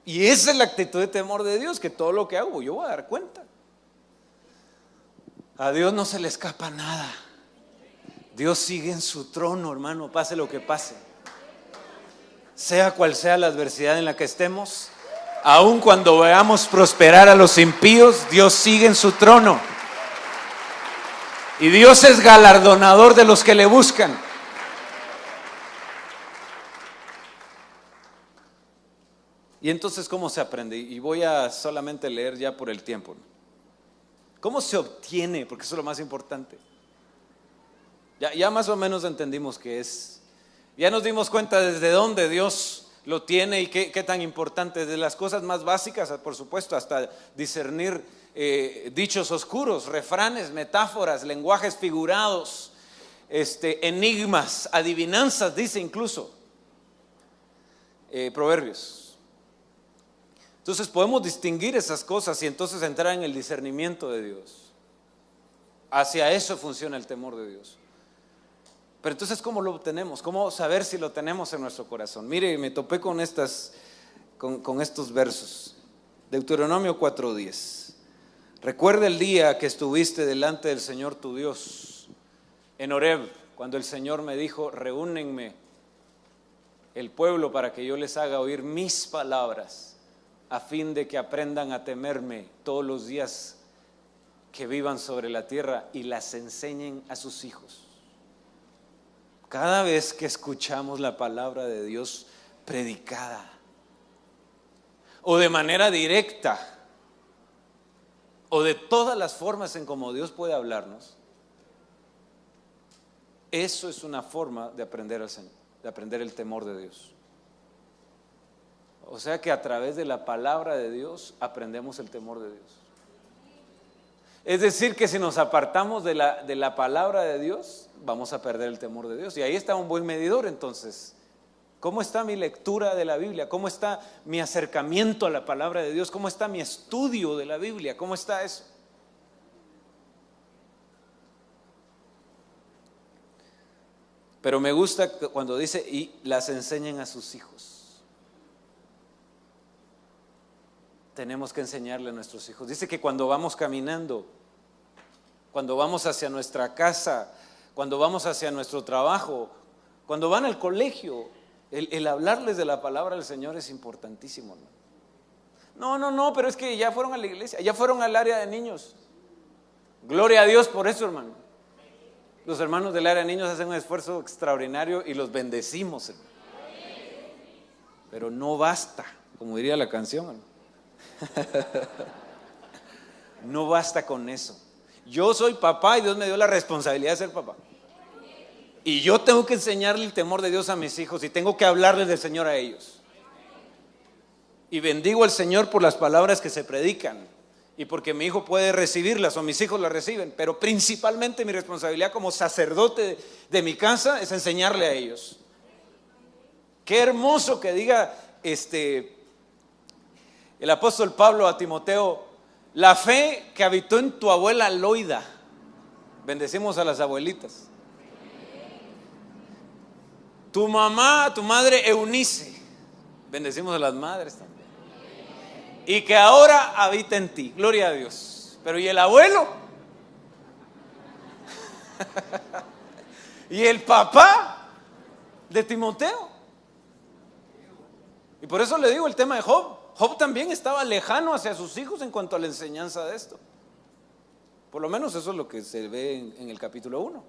Y esa es la actitud de temor de Dios, que todo lo que hago yo voy a dar cuenta. A Dios no se le escapa nada. Dios sigue en su trono, hermano, pase lo que pase. Sea cual sea la adversidad en la que estemos, aun cuando veamos prosperar a los impíos, Dios sigue en su trono. Y Dios es galardonador de los que le buscan. Y entonces, ¿cómo se aprende? Y voy a solamente leer ya por el tiempo, ¿no? ¿Cómo se obtiene? Porque eso es lo más importante. Ya más o menos entendimos qué es. Ya nos dimos cuenta desde dónde Dios lo tiene y qué tan importante. Desde las cosas más básicas, por supuesto, hasta discernir dichos oscuros, refranes, metáforas, lenguajes figurados, enigmas, adivinanzas, dice incluso, proverbios. Entonces podemos distinguir esas cosas y entonces entrar en el discernimiento de Dios. Hacia eso funciona el temor de Dios. Pero entonces, ¿cómo lo obtenemos? ¿Cómo saber si lo tenemos en nuestro corazón? Mire, me topé con estos versos. Deuteronomio 4:10. Recuerda el día que estuviste delante del Señor tu Dios en Horeb, cuando el Señor me dijo, reúnenme el pueblo para que yo les haga oír mis palabras, a fin de que aprendan a temerme todos los días que vivan sobre la tierra y las enseñen a sus hijos. Cada vez que escuchamos la palabra de Dios predicada o de manera directa o de todas las formas en como Dios puede hablarnos, eso es una forma de aprender al Señor, de aprender el temor de Dios. O sea que a través de la palabra de Dios aprendemos el temor de Dios. Es decir, que si nos apartamos de la palabra de Dios, vamos a perder el temor de Dios. Y ahí está un buen medidor entonces. ¿Cómo está mi lectura de la Biblia? ¿Cómo está mi acercamiento a la palabra de Dios? ¿Cómo está mi estudio de la Biblia? ¿Cómo está eso? Pero me gusta cuando dice, y las enseñen a sus hijos. Tenemos que enseñarle a nuestros hijos. Dice que cuando vamos caminando, cuando vamos hacia nuestra casa, cuando vamos hacia nuestro trabajo, cuando van al colegio, el hablarles de la palabra del Señor es importantísimo, ¿no? No, pero es que ya fueron a la iglesia, ya fueron al área de niños. Gloria a Dios por eso, hermano. Los hermanos del área de niños hacen un esfuerzo extraordinario y los bendecimos, hermano. Pero no basta, como diría la canción, hermano. No basta con eso. Yo soy papá y Dios me dio la responsabilidad de ser papá. Y yo tengo que enseñarle el temor de Dios a mis hijos y tengo que hablarles del Señor a ellos. Y bendigo al Señor por las palabras que se predican y porque mi hijo puede recibirlas o mis hijos las reciben. Pero principalmente mi responsabilidad como sacerdote de mi casa es enseñarle a ellos. Qué hermoso que diga el apóstol Pablo a Timoteo: la fe que habitó en tu abuela Loida. Bendecimos a las abuelitas. Tu mamá, tu madre Eunice. Bendecimos a las madres también. Y que ahora habita en ti. Gloria a Dios. Pero ¿y el abuelo? ¿Y el papá de Timoteo? Y por eso le digo el tema de Job. Job también estaba lejano hacia sus hijos en cuanto a la enseñanza de esto. Por lo menos eso es lo que se ve en el capítulo 1.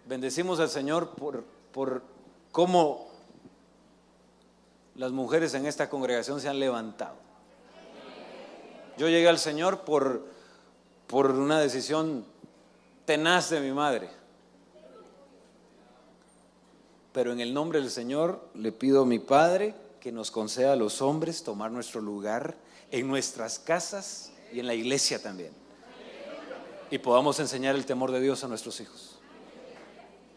Bendecimos al Señor por cómo las mujeres en esta congregación se han levantado. Yo llegué al Señor por una decisión tenaz de mi madre. Pero en el nombre del Señor le pido a mi Padre que nos conceda a los hombres tomar nuestro lugar en nuestras casas y en la iglesia también. Y podamos enseñar el temor de Dios a nuestros hijos.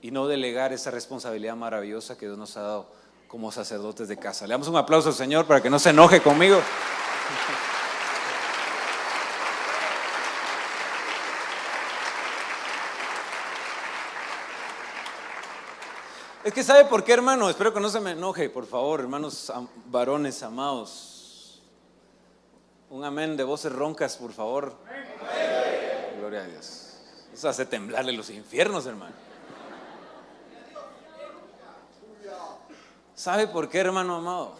Y no delegar esa responsabilidad maravillosa que Dios nos ha dado como sacerdotes de casa. Le damos un aplauso al Señor para que no se enoje conmigo. Es que ¿sabe por qué, hermano? Espero que no se me enoje, por favor, hermanos varones amados. Un amén de voces roncas, por favor. Gloria a Dios. Eso hace temblarle los infiernos, hermano. ¿Sabe por qué, hermano amado?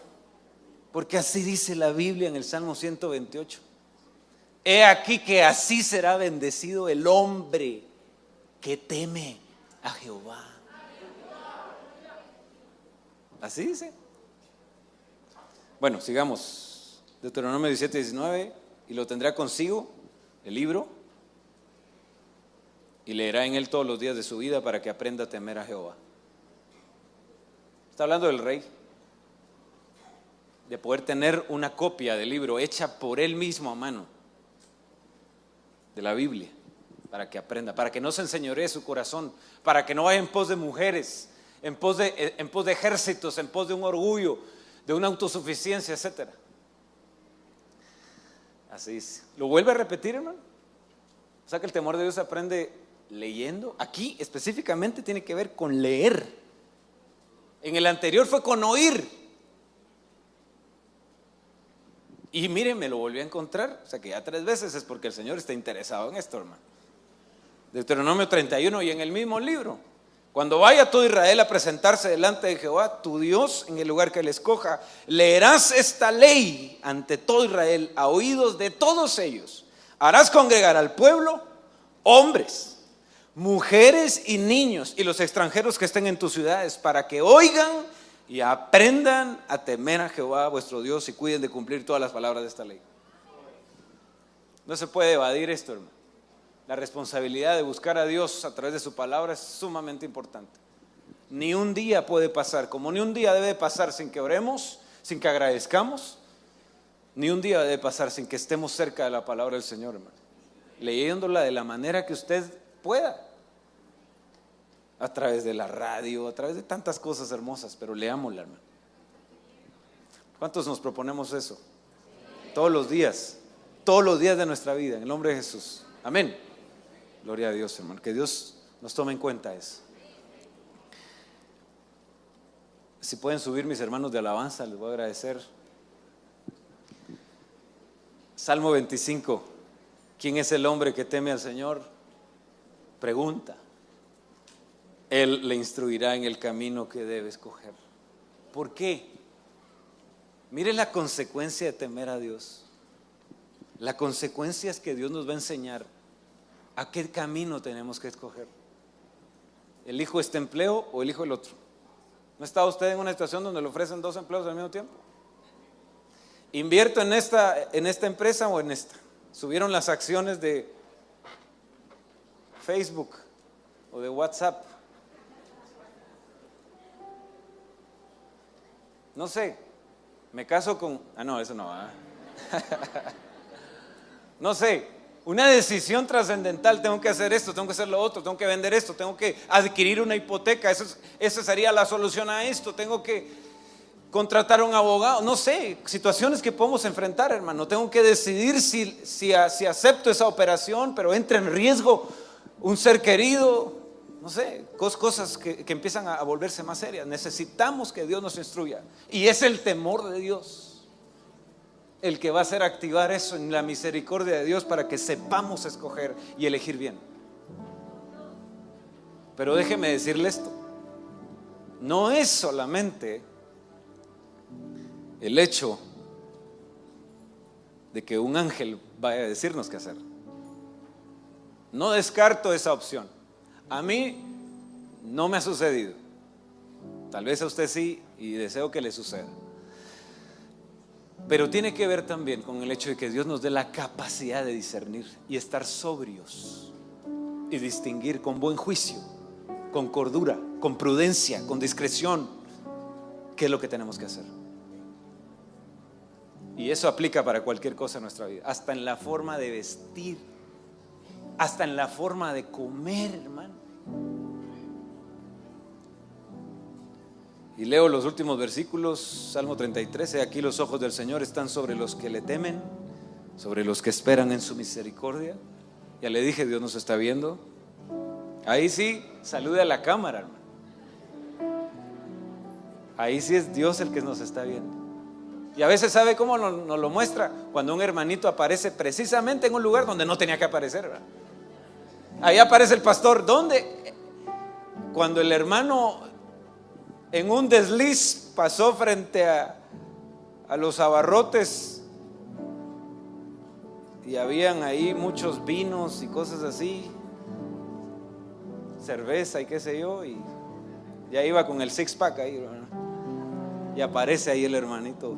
Porque así dice la Biblia en el Salmo 128. He aquí que así será bendecido el hombre que teme a Jehová. Así dice. Bueno, sigamos. Deuteronomio 17:19. Y lo tendrá consigo, el libro, y leerá en él todos los días de su vida para que aprenda a temer a Jehová. Está hablando del rey, de poder tener una copia del libro hecha por él mismo a mano, de la Biblia, para que aprenda, para que no se enseñoree su corazón, para que no vaya en pos de mujeres, en pos de ejércitos, en pos de un orgullo, de una autosuficiencia, etc. Así es. ¿Lo vuelve a repetir, hermano? O sea que el temor de Dios se aprende leyendo. Aquí específicamente tiene que ver con leer. En el anterior fue con oír. Y miren, me lo volví a encontrar. O sea que ya 3 veces es porque el Señor está interesado en esto, hermano. Deuteronomio 31 y en el mismo libro. Cuando vaya todo Israel a presentarse delante de Jehová, tu Dios, en el lugar que él escoja, leerás esta ley ante todo Israel a oídos de todos ellos. Harás congregar al pueblo, hombres, mujeres y niños y los extranjeros que estén en tus ciudades, para que oigan y aprendan a temer a Jehová vuestro Dios y cuiden de cumplir todas las palabras de esta ley. No se puede evadir esto, hermano. La responsabilidad de buscar a Dios a través de su palabra es sumamente importante. Ni un día puede pasar, como ni un día debe pasar sin que oremos, sin que agradezcamos, ni un día debe pasar sin que estemos cerca de la palabra del Señor, hermano, leyéndola de la manera que usted pueda, a través de la radio, a través de tantas cosas hermosas, pero leámosla, hermano. ¿Cuántos nos proponemos eso? Todos los días de nuestra vida, en el nombre de Jesús. Amén. Gloria a Dios, hermano. Que Dios nos tome en cuenta eso. Si pueden subir mis hermanos de alabanza, les voy a agradecer. Salmo 25. ¿Quién es el hombre que teme al Señor? Pregunta. Él le instruirá en el camino que debe escoger. ¿Por qué? Mire la consecuencia de temer a Dios. La consecuencia es que Dios nos va a enseñar a qué camino tenemos que escoger. ¿Elijo este empleo o elijo el otro? ¿No está usted en una situación donde le ofrecen 2 empleos al mismo tiempo? ¿Invierto en esta empresa o en esta? Subieron las acciones de Facebook o de WhatsApp. No sé, me caso con... no, eso no va. No sé, una decisión trascendental. Tengo que hacer esto, tengo que hacer lo otro, tengo que vender esto, tengo que adquirir una hipoteca. Esa sería la solución a esto. Tengo que contratar a un abogado. No sé, situaciones que podemos enfrentar, hermano. Tengo que decidir si acepto esa operación, pero entra en riesgo un ser querido. No sé, cosas que empiezan a volverse más serias. Necesitamos que Dios nos instruya. Y es el temor de Dios el que va a hacer activar eso en la misericordia de Dios para que sepamos escoger y elegir bien. Pero déjeme decirle esto: no es solamente el hecho de que un ángel vaya a decirnos qué hacer. No descarto esa opción. A mí no me ha sucedido. Tal vez a usted sí, y deseo que le suceda. Pero tiene que ver también con el hecho de que Dios nos dé la capacidad de discernir y estar sobrios y distinguir con buen juicio, con cordura, con prudencia, con discreción, qué es lo que tenemos que hacer. Y eso aplica para cualquier cosa en nuestra vida, hasta en la forma de vestir, hasta en la forma de comer, hermano. Y leo los últimos versículos, Salmo 33. Aquí los ojos del Señor están sobre los que le temen, sobre los que esperan en su misericordia. Ya le dije, Dios nos está viendo. Ahí sí, salude a la cámara, hermano. Ahí sí es Dios el que nos está viendo. Y a veces, ¿sabe cómo nos lo muestra? Cuando un hermanito aparece precisamente en un lugar donde no tenía que aparecer, ¿verdad? Ahí aparece el pastor. ¿Dónde? Cuando el hermano en un desliz pasó frente a los abarrotes y habían ahí muchos vinos y cosas así, cerveza y qué sé yo, y ya iba con el six pack ahí, ¿verdad? Y aparece ahí el hermanito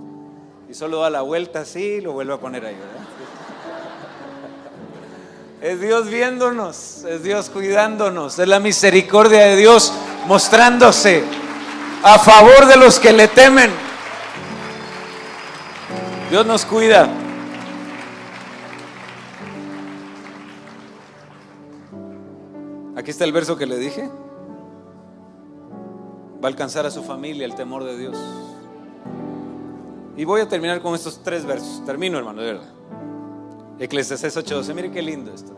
y solo da la vuelta así y lo vuelve a poner ahí, ¿verdad? Es Dios viéndonos, es Dios cuidándonos, es la misericordia de Dios mostrándose a favor de los que le temen. Dios nos cuida. Aquí está el verso que le dije. Va a alcanzar a su familia el temor de Dios. Y voy a terminar con estos 3 versos. Termino, hermano, de verdad. Eclesiastés 8:12. Mire qué lindo esto.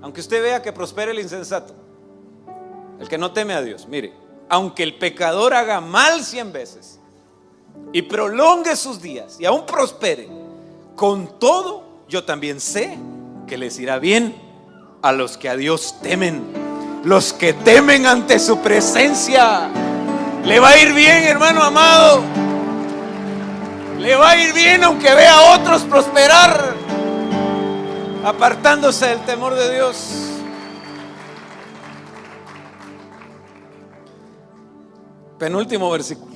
Aunque usted vea que prospere el insensato, el que no teme a Dios, mire, aunque el pecador haga mal 100 veces y prolongue sus días y aún prospere, con todo yo también sé que les irá bien a los que a Dios temen. Los que temen ante su presencia, le va a ir bien, hermano amado. Le va a ir bien aunque vea a otros prosperar, apartándose del temor de Dios. Penúltimo versículo,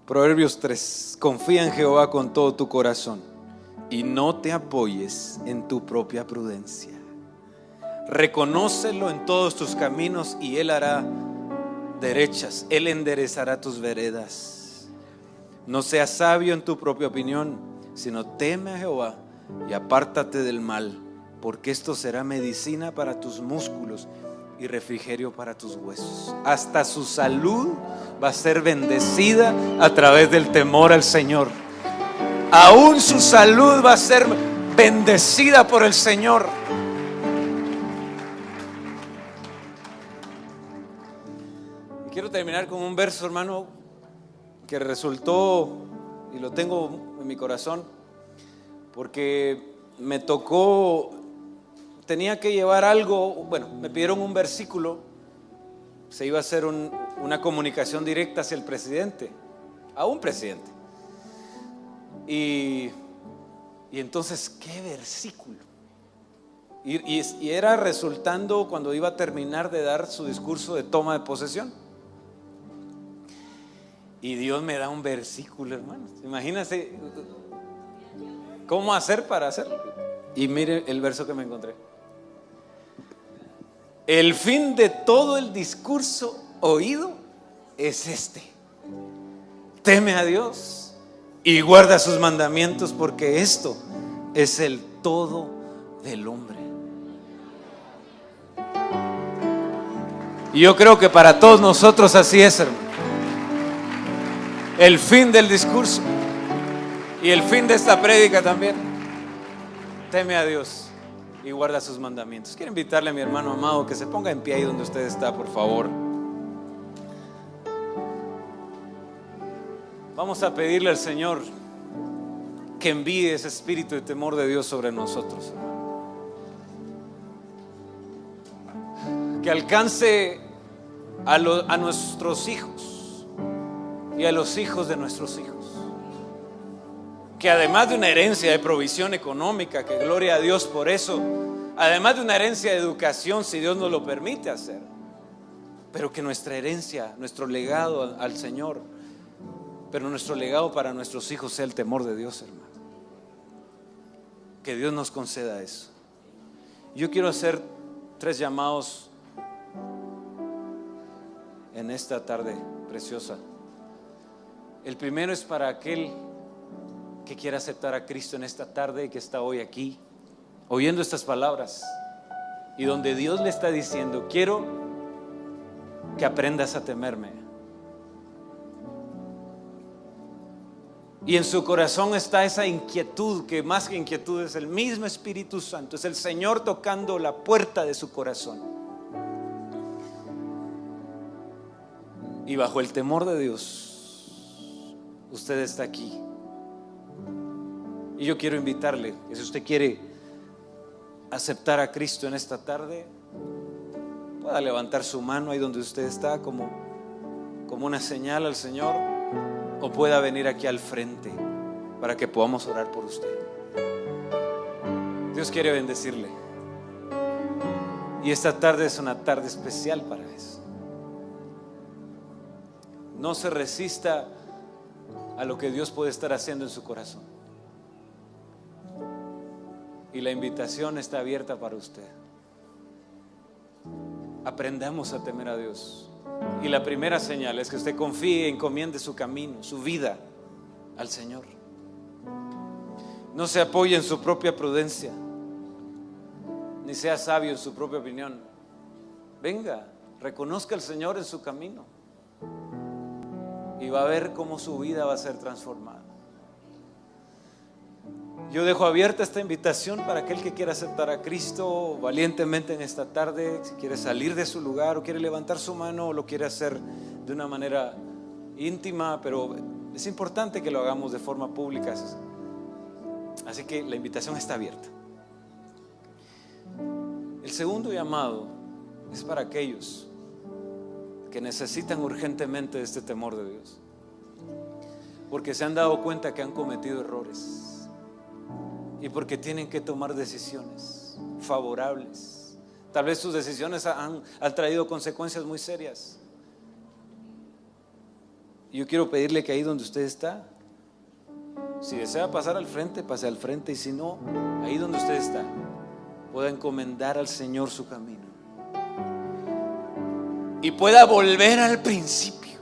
Proverbios 3. Confía en Jehová con todo tu corazón y no te apoyes en tu propia prudencia. Reconócelo en todos tus caminos y Él hará derechas, Él enderezará tus veredas. No seas sabio en tu propia opinión, sino teme a Jehová y apártate del mal, porque esto será medicina para tus músculos y refrigerio para tus huesos. Hasta su salud va a ser bendecida a través del temor al Señor. Aún su salud va a ser bendecida por el Señor. Quiero terminar con un verso, hermano, que resultó, y lo tengo en mi corazón, porque me tocó, tenía que llevar algo, bueno, me pidieron un versículo, se iba a hacer una comunicación directa hacia el presidente, a un presidente. Y entonces, ¿qué versículo? Y era resultando cuando iba a terminar de dar su discurso de toma de posesión. Y Dios me da un versículo, hermanos. Imagínense cómo hacer para hacerlo. Y mire el verso que me encontré. El fin de todo el discurso oído es este: teme a Dios y guarda sus mandamientos, porque esto es el todo del hombre. Y yo creo que para todos nosotros así es, hermano. El fin del discurso y el fin de esta prédica también: teme a Dios y guarda sus mandamientos. Quiero invitarle a mi hermano amado que se ponga en pie ahí donde usted está, por favor. Vamos a pedirle al Señor que envíe ese espíritu de temor de Dios sobre nosotros, que alcance a nuestros hijos y a los hijos de nuestros hijos, que además de una herencia de provisión económica, que gloria a Dios por eso, además de una herencia de educación, si Dios nos lo permite hacer, pero que nuestra herencia, nuestro legado al Señor, pero nuestro legado para nuestros hijos sea el temor de Dios, hermano. Que Dios nos conceda eso. Yo quiero hacer 3 llamados en esta tarde preciosa. El primero es para aquel que quiera aceptar a Cristo en esta tarde y que está hoy aquí oyendo estas palabras, y donde Dios le está diciendo: quiero que aprendas a temerme. Y en su corazón está esa inquietud, que más que inquietud es el mismo Espíritu Santo, es el Señor tocando la puerta de su corazón. Y bajo el temor de Dios, usted está aquí. Y yo quiero invitarle que si usted quiere aceptar a Cristo en esta tarde, pueda levantar su mano ahí donde usted está como una señal al Señor, o pueda venir aquí al frente para que podamos orar por usted. Dios quiere bendecirle, y esta tarde es una tarde especial para eso. No se resista a lo que Dios puede estar haciendo en su corazón, y la invitación está abierta para usted. Aprendamos a temer a Dios, y la primera señal es que usted confíe, encomiende su camino, su vida al Señor. No se apoye en su propia prudencia, ni sea sabio en su propia opinión. Venga, reconozca al Señor en su camino, y va a ver cómo su vida va a ser transformada. Yo dejo abierta esta invitación para aquel que quiera aceptar a Cristo valientemente en esta tarde. Si quiere salir de su lugar, o quiere levantar su mano, o lo quiere hacer de una manera íntima, pero es importante que lo hagamos de forma pública. Así que la invitación está abierta. El segundo llamado es para aquellos que necesitan urgentemente de este temor de Dios, porque se han dado cuenta que han cometido errores, y porque tienen que tomar decisiones favorables. Tal vez sus decisiones han traído consecuencias muy serias. Y yo quiero pedirle que ahí donde usted está, si desea pasar al frente, pase al frente, y si no, ahí donde usted está, pueda encomendar al Señor su camino, y pueda volver al principio.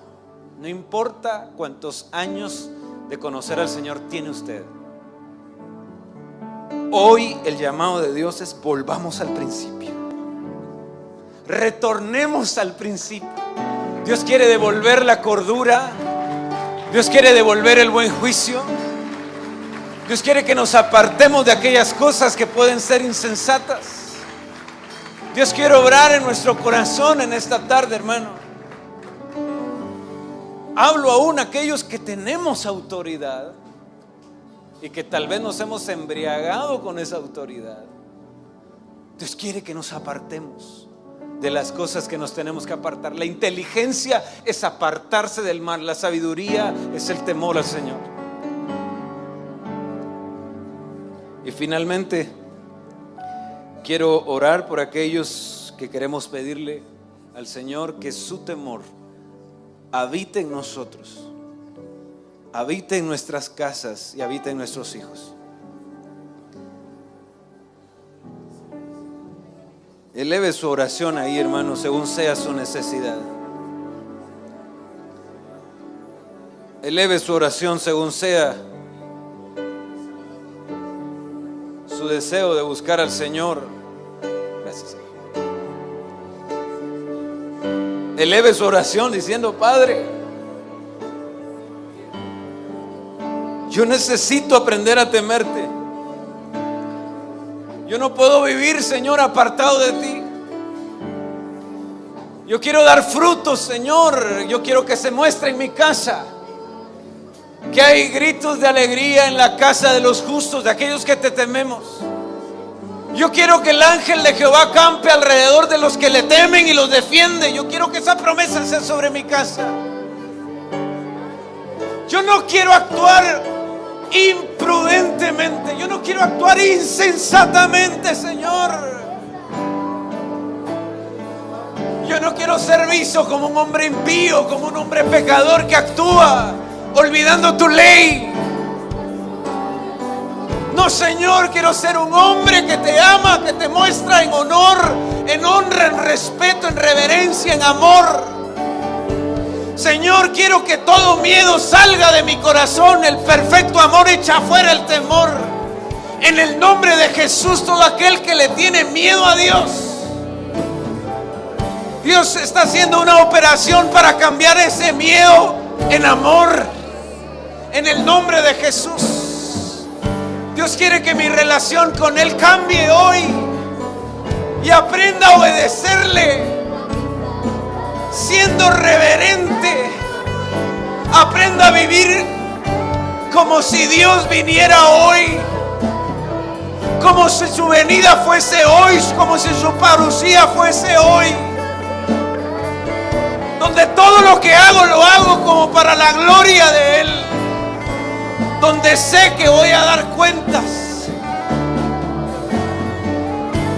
No importa cuántos años de conocer al Señor tiene usted. Hoy el llamado de Dios es: volvamos al principio, retornemos al principio. Dios quiere devolver la cordura, Dios quiere devolver el buen juicio, Dios quiere que nos apartemos de aquellas cosas que pueden ser insensatas. Dios quiere obrar en nuestro corazón en esta tarde, hermano. Hablo aún a aquellos que tenemos autoridad y que tal vez nos hemos embriagado con esa autoridad. Dios quiere que nos apartemos de las cosas que nos tenemos que apartar. La inteligencia es apartarse del mal. La sabiduría es el temor al Señor. Y finalmente quiero orar por aquellos que queremos pedirle al Señor que su temor habite en nosotros, habite en nuestras casas y habite en nuestros hijos. Eleve su oración ahí, hermano, según sea su necesidad. Eleve su oración según sea su deseo de buscar al Señor. Gracias. Eleve su oración diciendo: Padre, yo necesito aprender a temerte. Yo no puedo vivir, Señor, apartado de ti. Yo quiero dar frutos, Señor. Yo quiero que se muestre en mi casa que hay gritos de alegría en la casa de los justos, de aquellos que te tememos. Yo quiero que el ángel de Jehová campe alrededor de los que le temen y los defiende. Yo quiero que esa promesa sea sobre mi casa. Yo no quiero actuar imprudentemente. Yo no quiero actuar insensatamente, Señor. Yo no quiero ser visto como un hombre impío, como un hombre pecador que actúa olvidando tu ley. No, Señor, quiero ser un hombre que te ama, que te muestra en honor, en honra, en respeto, en reverencia, en amor. Señor, quiero que todo miedo salga de mi corazón. El perfecto amor echa fuera el temor. En el nombre de Jesús, todo aquel que le tiene miedo a Dios, Dios está haciendo una operación para cambiar ese miedo en amor. En el nombre de Jesús. Dios quiere que mi relación con Él cambie hoy y aprenda a obedecerle, siendo reverente. Aprenda a vivir como si Dios viniera hoy, como si su venida fuese hoy, como si su parucía fuese hoy, donde todo lo que hago lo hago como para la gloria de Él, donde sé que voy a dar cuentas.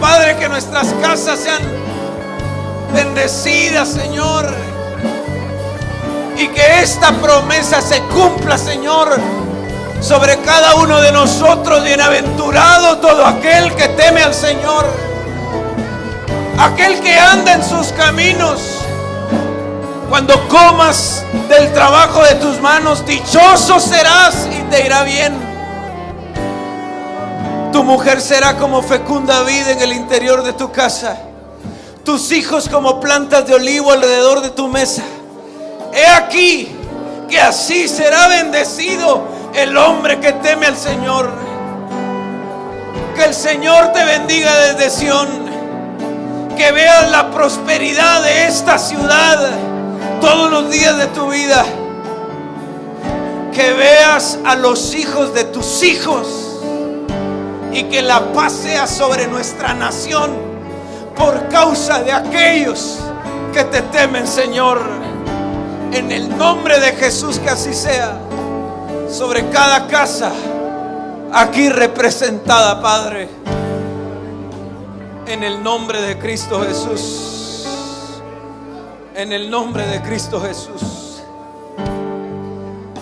Padre, que nuestras casas sean bendecidas, Señor, y que esta promesa se cumpla, Señor, sobre cada uno de nosotros. Bienaventurado todo aquel que teme al Señor, aquel que anda en sus caminos. Cuando comas del trabajo de tus manos, dichoso serás y te irá bien. Tu mujer será como fecunda vid en el interior de tu casa, tus hijos como plantas de olivo alrededor de tu mesa. He aquí que así será bendecido el hombre que teme al Señor. Que el Señor te bendiga desde Sión, que veas la prosperidad de esta ciudad todos los días de tu vida, que veas a los hijos de tus hijos y que la paz sea sobre nuestra nación por causa de aquellos que te temen, Señor. En el nombre de Jesús, que así sea sobre cada casa aquí representada, Padre, en el nombre de Cristo Jesús. En el nombre de Cristo Jesús.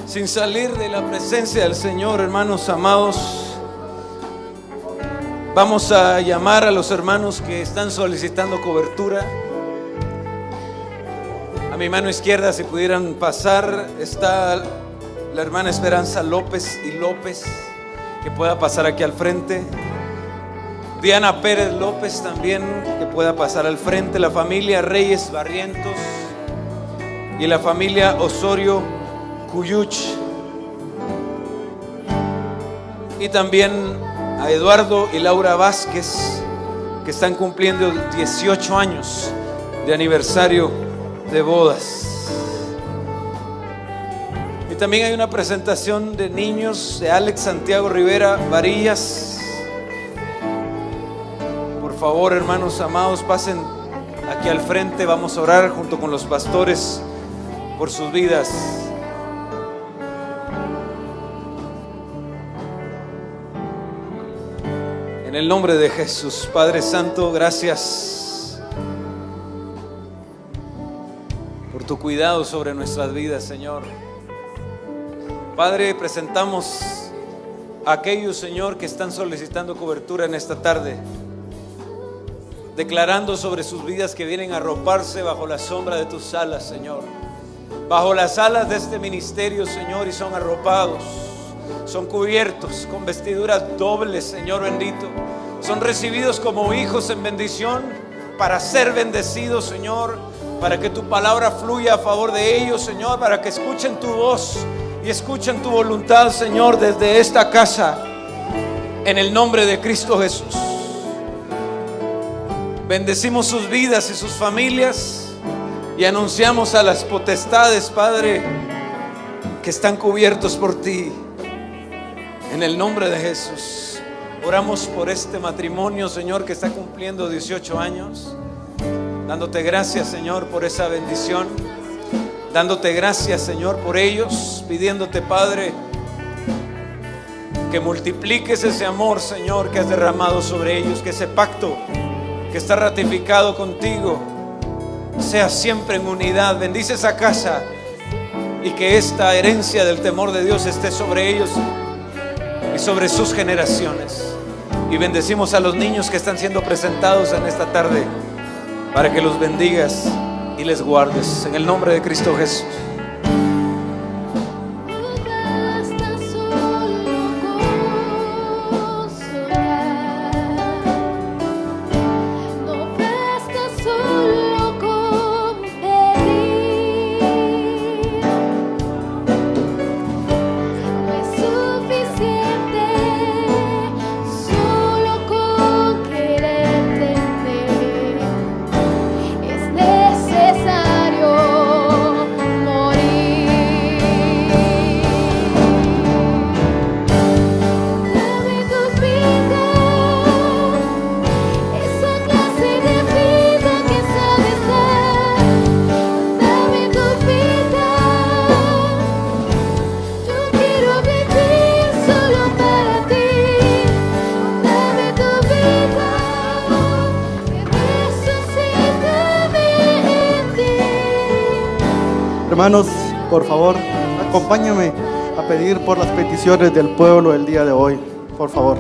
Sin salir de la presencia del Señor, hermanos amados, vamos a llamar a los hermanos que están solicitando cobertura. A mi mano izquierda, si pudieran pasar, está la hermana Esperanza López y López, que pueda pasar aquí al frente. Diana Pérez López también, que pueda pasar al frente. La familia Reyes Barrientos y la familia Osorio Cuyuch. Y también a Eduardo y Laura Vázquez, que están cumpliendo 18 años de aniversario de bodas. también hay una presentación de niños de Alex Santiago Rivera Varillas. Por favor, hermanos amados, pasen aquí al frente. Vamos a orar junto con los pastores por sus vidas. En el nombre de Jesús, Padre Santo, gracias por tu cuidado sobre nuestras vidas, Señor. Padre, presentamos a aquellos, Señor, que están solicitando cobertura en esta tarde, declarando sobre sus vidas que vienen a arroparse bajo la sombra de tus alas, Señor, bajo las alas de este ministerio, Señor, y son arropados, son cubiertos con vestiduras dobles, Señor bendito. Son recibidos como hijos en bendición para ser bendecidos, Señor, para que tu palabra fluya a favor de ellos, Señor, para que escuchen tu voz y escuchen tu voluntad, Señor, desde esta casa, en el nombre de Cristo Jesús. Bendecimos sus vidas y sus familias y anunciamos a las potestades, Padre, que están cubiertos por ti, en el nombre de Jesús. Oramos por este matrimonio, Señor, que está cumpliendo 18 años, dándote gracias, Señor, por esa bendición, dándote gracias, Señor, por ellos, pidiéndote, Padre, que multipliques ese amor, Señor, que has derramado sobre ellos, que ese pacto que está ratificado contigo sea siempre en unidad. Bendice esa casa y que esta herencia del temor de Dios esté sobre ellos y sobre sus generaciones. Y bendecimos a los niños que están siendo presentados en esta tarde, para que los bendigas y les guardes, en el nombre de Cristo Jesús. Hermanos, por favor, acompáñame a pedir por las peticiones del pueblo el día de hoy, por favor.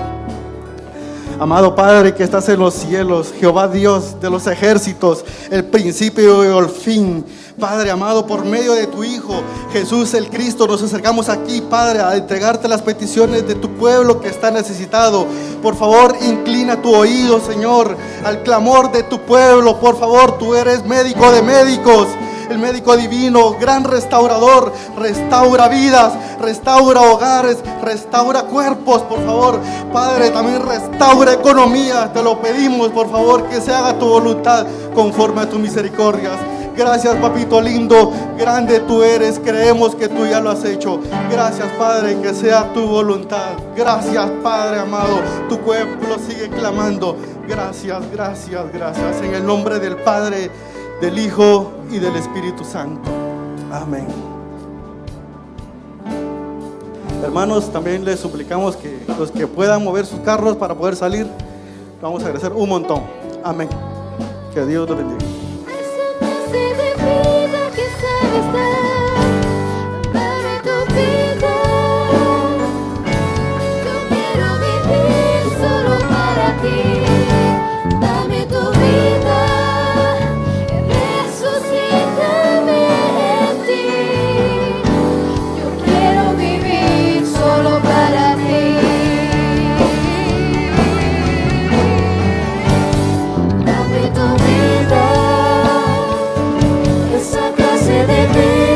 Amado Padre que estás en los cielos, Jehová Dios de los ejércitos, el principio y el fin. Padre amado, por medio de tu Hijo Jesús el Cristo, nos acercamos aquí, Padre, a entregarte las peticiones de tu pueblo que está necesitado. Por favor, inclina tu oído, Señor, al clamor de tu pueblo. Por favor, tú eres médico de médicos, el médico divino, gran restaurador. Restaura vidas, restaura hogares, restaura cuerpos, por favor. Padre, también restaura economía. Te lo pedimos, por favor, que se haga tu voluntad conforme a tus misericordias. Gracias, papito lindo, grande tú eres, creemos que tú ya lo has hecho. Gracias, Padre, que sea tu voluntad. Gracias, Padre amado, tu pueblo sigue clamando. Gracias, gracias, gracias. En el nombre del Padre, del Hijo y del Espíritu Santo. Amén. Hermanos, también les suplicamos que los que puedan mover sus carros para poder salir, vamos a agradecer un montón. Amén. Que Dios los bendiga. Esa clase de vida.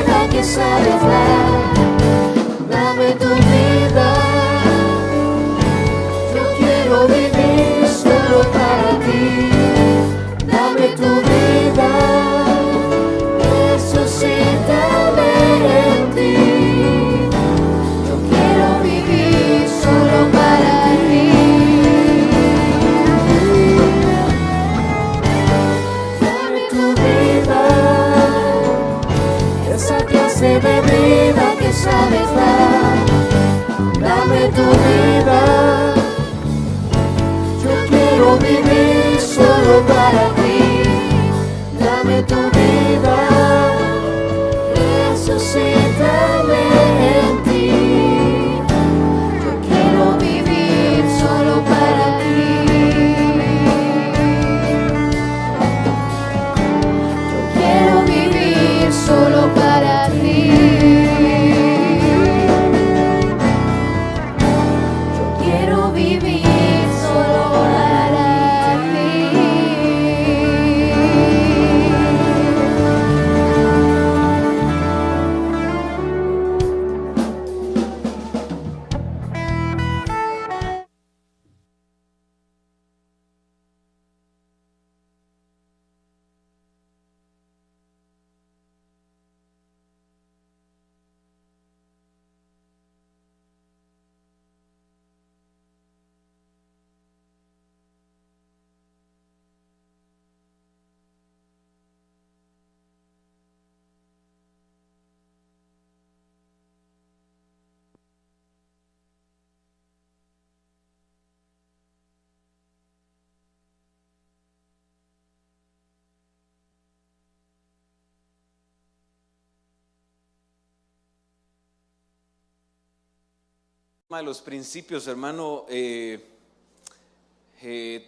de los principios, hermano,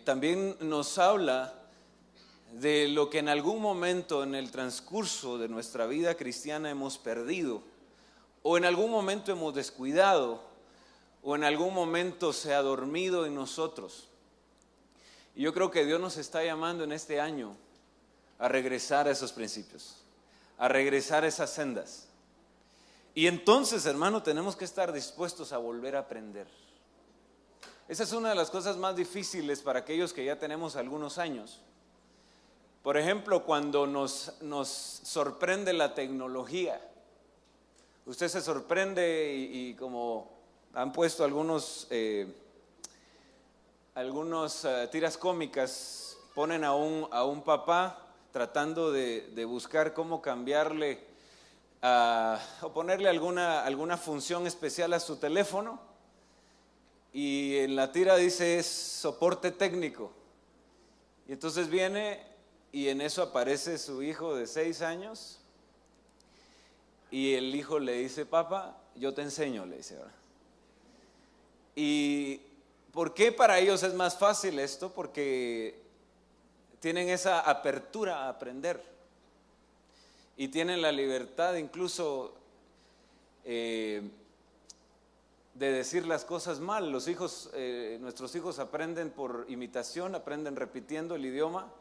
también nos habla de lo que en algún momento en el transcurso de nuestra vida cristiana hemos perdido, o en algún momento hemos descuidado, o en algún momento se ha dormido en nosotros. Y yo creo que Dios nos está llamando en este año a regresar a esos principios, a regresar a esas sendas. Y entonces, hermano, tenemos que estar dispuestos a volver a aprender. Esa es una de las cosas más difíciles para aquellos que ya tenemos algunos años. Por ejemplo, cuando nos sorprende la tecnología. Usted se sorprende y como han puesto algunos tiras cómicas, ponen a un papá tratando de buscar cómo cambiarle o ponerle alguna función especial a su teléfono, y en la tira dice es soporte técnico, y entonces viene y en eso aparece su hijo de 6 años y el hijo le dice: papá, yo te enseño, le dice, ¿verdad? ¿Y por qué para ellos es más fácil esto? Porque tienen esa apertura a aprender y tienen la libertad incluso de decir las cosas mal. Los hijos, nuestros hijos aprenden por imitación, aprenden repitiendo el idioma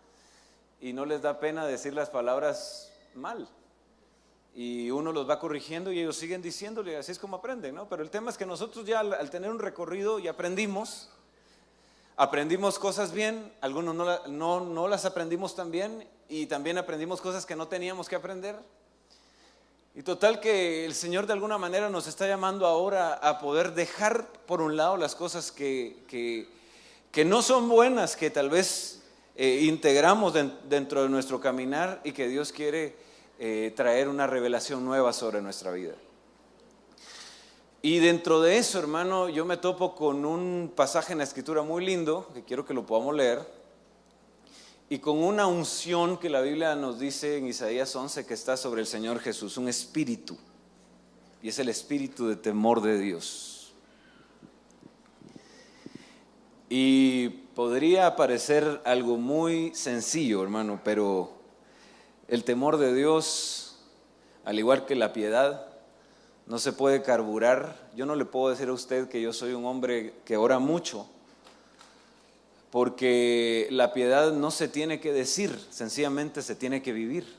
y no les da pena decir las palabras mal. Y uno los va corrigiendo y ellos siguen diciéndole, así es como aprenden, ¿no? Pero el tema es que nosotros ya al tener un recorrido y aprendimos cosas bien, algunos no las aprendimos tan bien, y también aprendimos cosas que no teníamos que aprender. Y total que el Señor de alguna manera nos está llamando ahora a poder dejar por un lado las cosas que no son buenas, que tal vez integramos dentro de nuestro caminar, y que Dios quiere traer una revelación nueva sobre nuestra vida. Y dentro de eso, hermano, yo me topo con un pasaje en la Escritura muy lindo, que quiero que lo podamos leer, y con una unción que la Biblia nos dice en Isaías 11 que está sobre el Señor Jesús, un espíritu, y es el espíritu de temor de Dios. Y podría parecer algo muy sencillo, hermano, pero el temor de Dios, al igual que la piedad, no se puede carburar. Yo no le puedo decir a usted que yo soy un hombre que ora mucho, porque la piedad no se tiene que decir, sencillamente se tiene que vivir.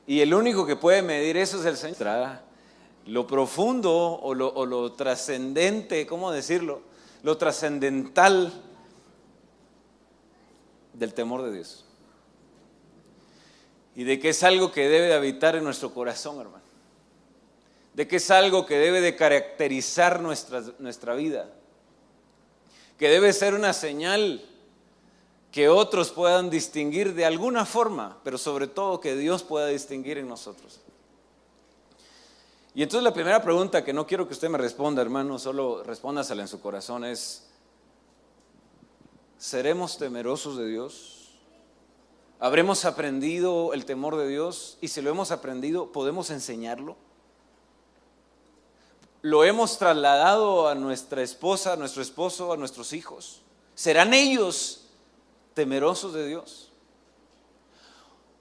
Y el único que puede medir eso es el Señor. Lo profundo o lo trascendente, ¿cómo decirlo? Lo trascendental del temor de Dios. Y de que es algo que debe de habitar en nuestro corazón, hermano. De que es algo que debe de caracterizar nuestra vida. Que debe ser una señal que otros puedan distinguir de alguna forma, pero sobre todo que Dios pueda distinguir en nosotros. Y entonces la primera pregunta, que no quiero que usted me responda, hermano, solo respóndasela en su corazón, es: ¿seremos temerosos de Dios? ¿Habremos aprendido el temor de Dios? Y si lo hemos aprendido, ¿podemos enseñarlo? ¿Lo hemos trasladado a nuestra esposa, a nuestro esposo, a nuestros hijos? ¿Serán ellos temerosos de Dios?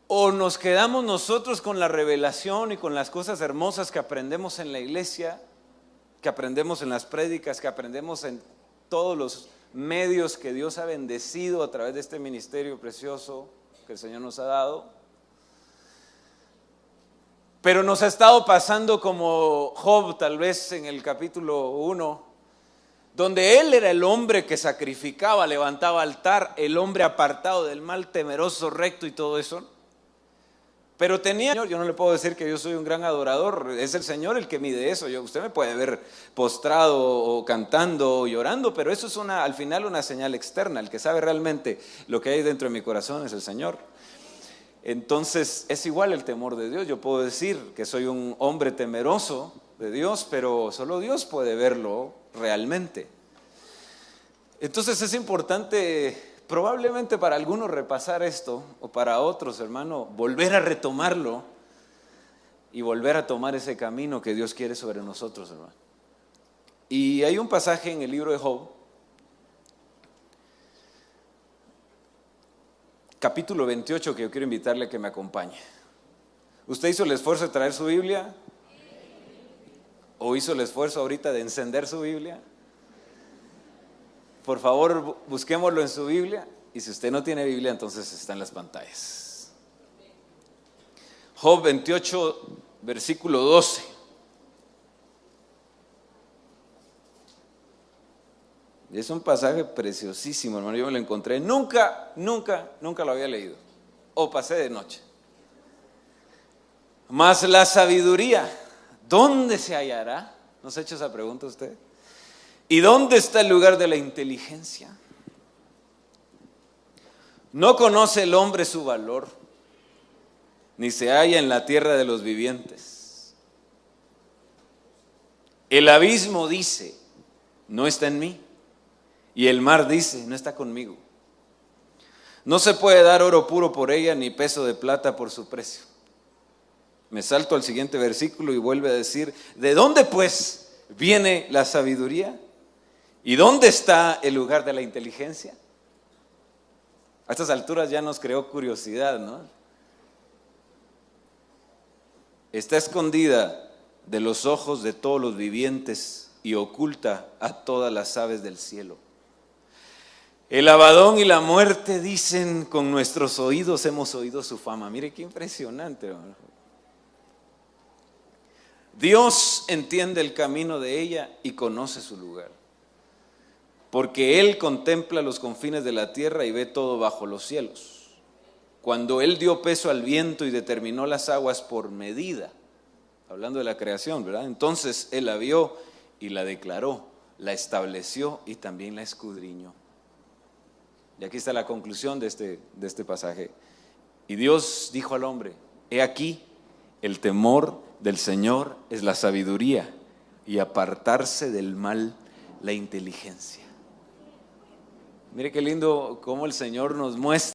¿O nos quedamos nosotros con la revelación y con las cosas hermosas que aprendemos en la iglesia, que aprendemos en las prédicas, que aprendemos en todos los medios que Dios ha bendecido a través de este ministerio precioso que el Señor nos ha dado? Pero nos ha estado pasando como Job, tal vez en el capítulo 1, donde él era el hombre que sacrificaba, levantaba altar, el hombre apartado del mal, temeroso, recto y todo eso. Pero yo no le puedo decir que yo soy un gran adorador, es el Señor el que mide eso. Usted me puede ver postrado o cantando o llorando, pero eso es al final una señal externa. El que sabe realmente lo que hay dentro de mi corazón es el Señor. Entonces es igual el temor de Dios. Yo puedo decir que soy un hombre temeroso de Dios, pero solo Dios puede verlo realmente. Entonces es importante, probablemente para algunos repasar esto, o para otros, hermano, volver a retomarlo y volver a tomar ese camino que Dios quiere sobre nosotros, hermano. Y hay un pasaje en el libro de Job, capítulo 28, que yo quiero invitarle a que me acompañe. ¿Usted hizo el esfuerzo de traer su Biblia? ¿O hizo el esfuerzo ahorita de encender su Biblia? Por favor, busquémoslo en su Biblia. Y si usted no tiene Biblia, entonces está en las pantallas. Job 28, versículo 12. Es un pasaje preciosísimo, hermano. Yo me lo encontré. Nunca lo había leído. O pasé de noche. Mas la sabiduría, ¿dónde se hallará? ¿No se ha hecho esa pregunta usted? ¿Y dónde está el lugar de la inteligencia? No conoce el hombre su valor, ni se halla en la tierra de los vivientes. El abismo dice, no está en mí. Y el mar dice, no está conmigo. No se puede dar oro puro por ella, ni peso de plata por su precio. Me salto al siguiente versículo y vuelve a decir, ¿de dónde pues viene la sabiduría? ¿Y dónde está el lugar de la inteligencia? A estas alturas ya nos creó curiosidad, ¿no? Está escondida de los ojos de todos los vivientes y oculta a todas las aves del cielo. El Abadón y la muerte dicen, con nuestros oídos hemos oído su fama. Mire qué impresionante, hermano. Dios entiende el camino de ella y conoce su lugar, porque Él contempla los confines de la tierra y ve todo bajo los cielos. Cuando Él dio peso al viento y determinó las aguas por medida, hablando de la creación, ¿verdad? Entonces Él la vio y la declaró, la estableció y también la escudriñó. Y aquí está la conclusión de este pasaje. Y Dios dijo al hombre, he aquí, el temor del Señor es la sabiduría y apartarse del mal la inteligencia. Mire qué lindo cómo el Señor nos muestra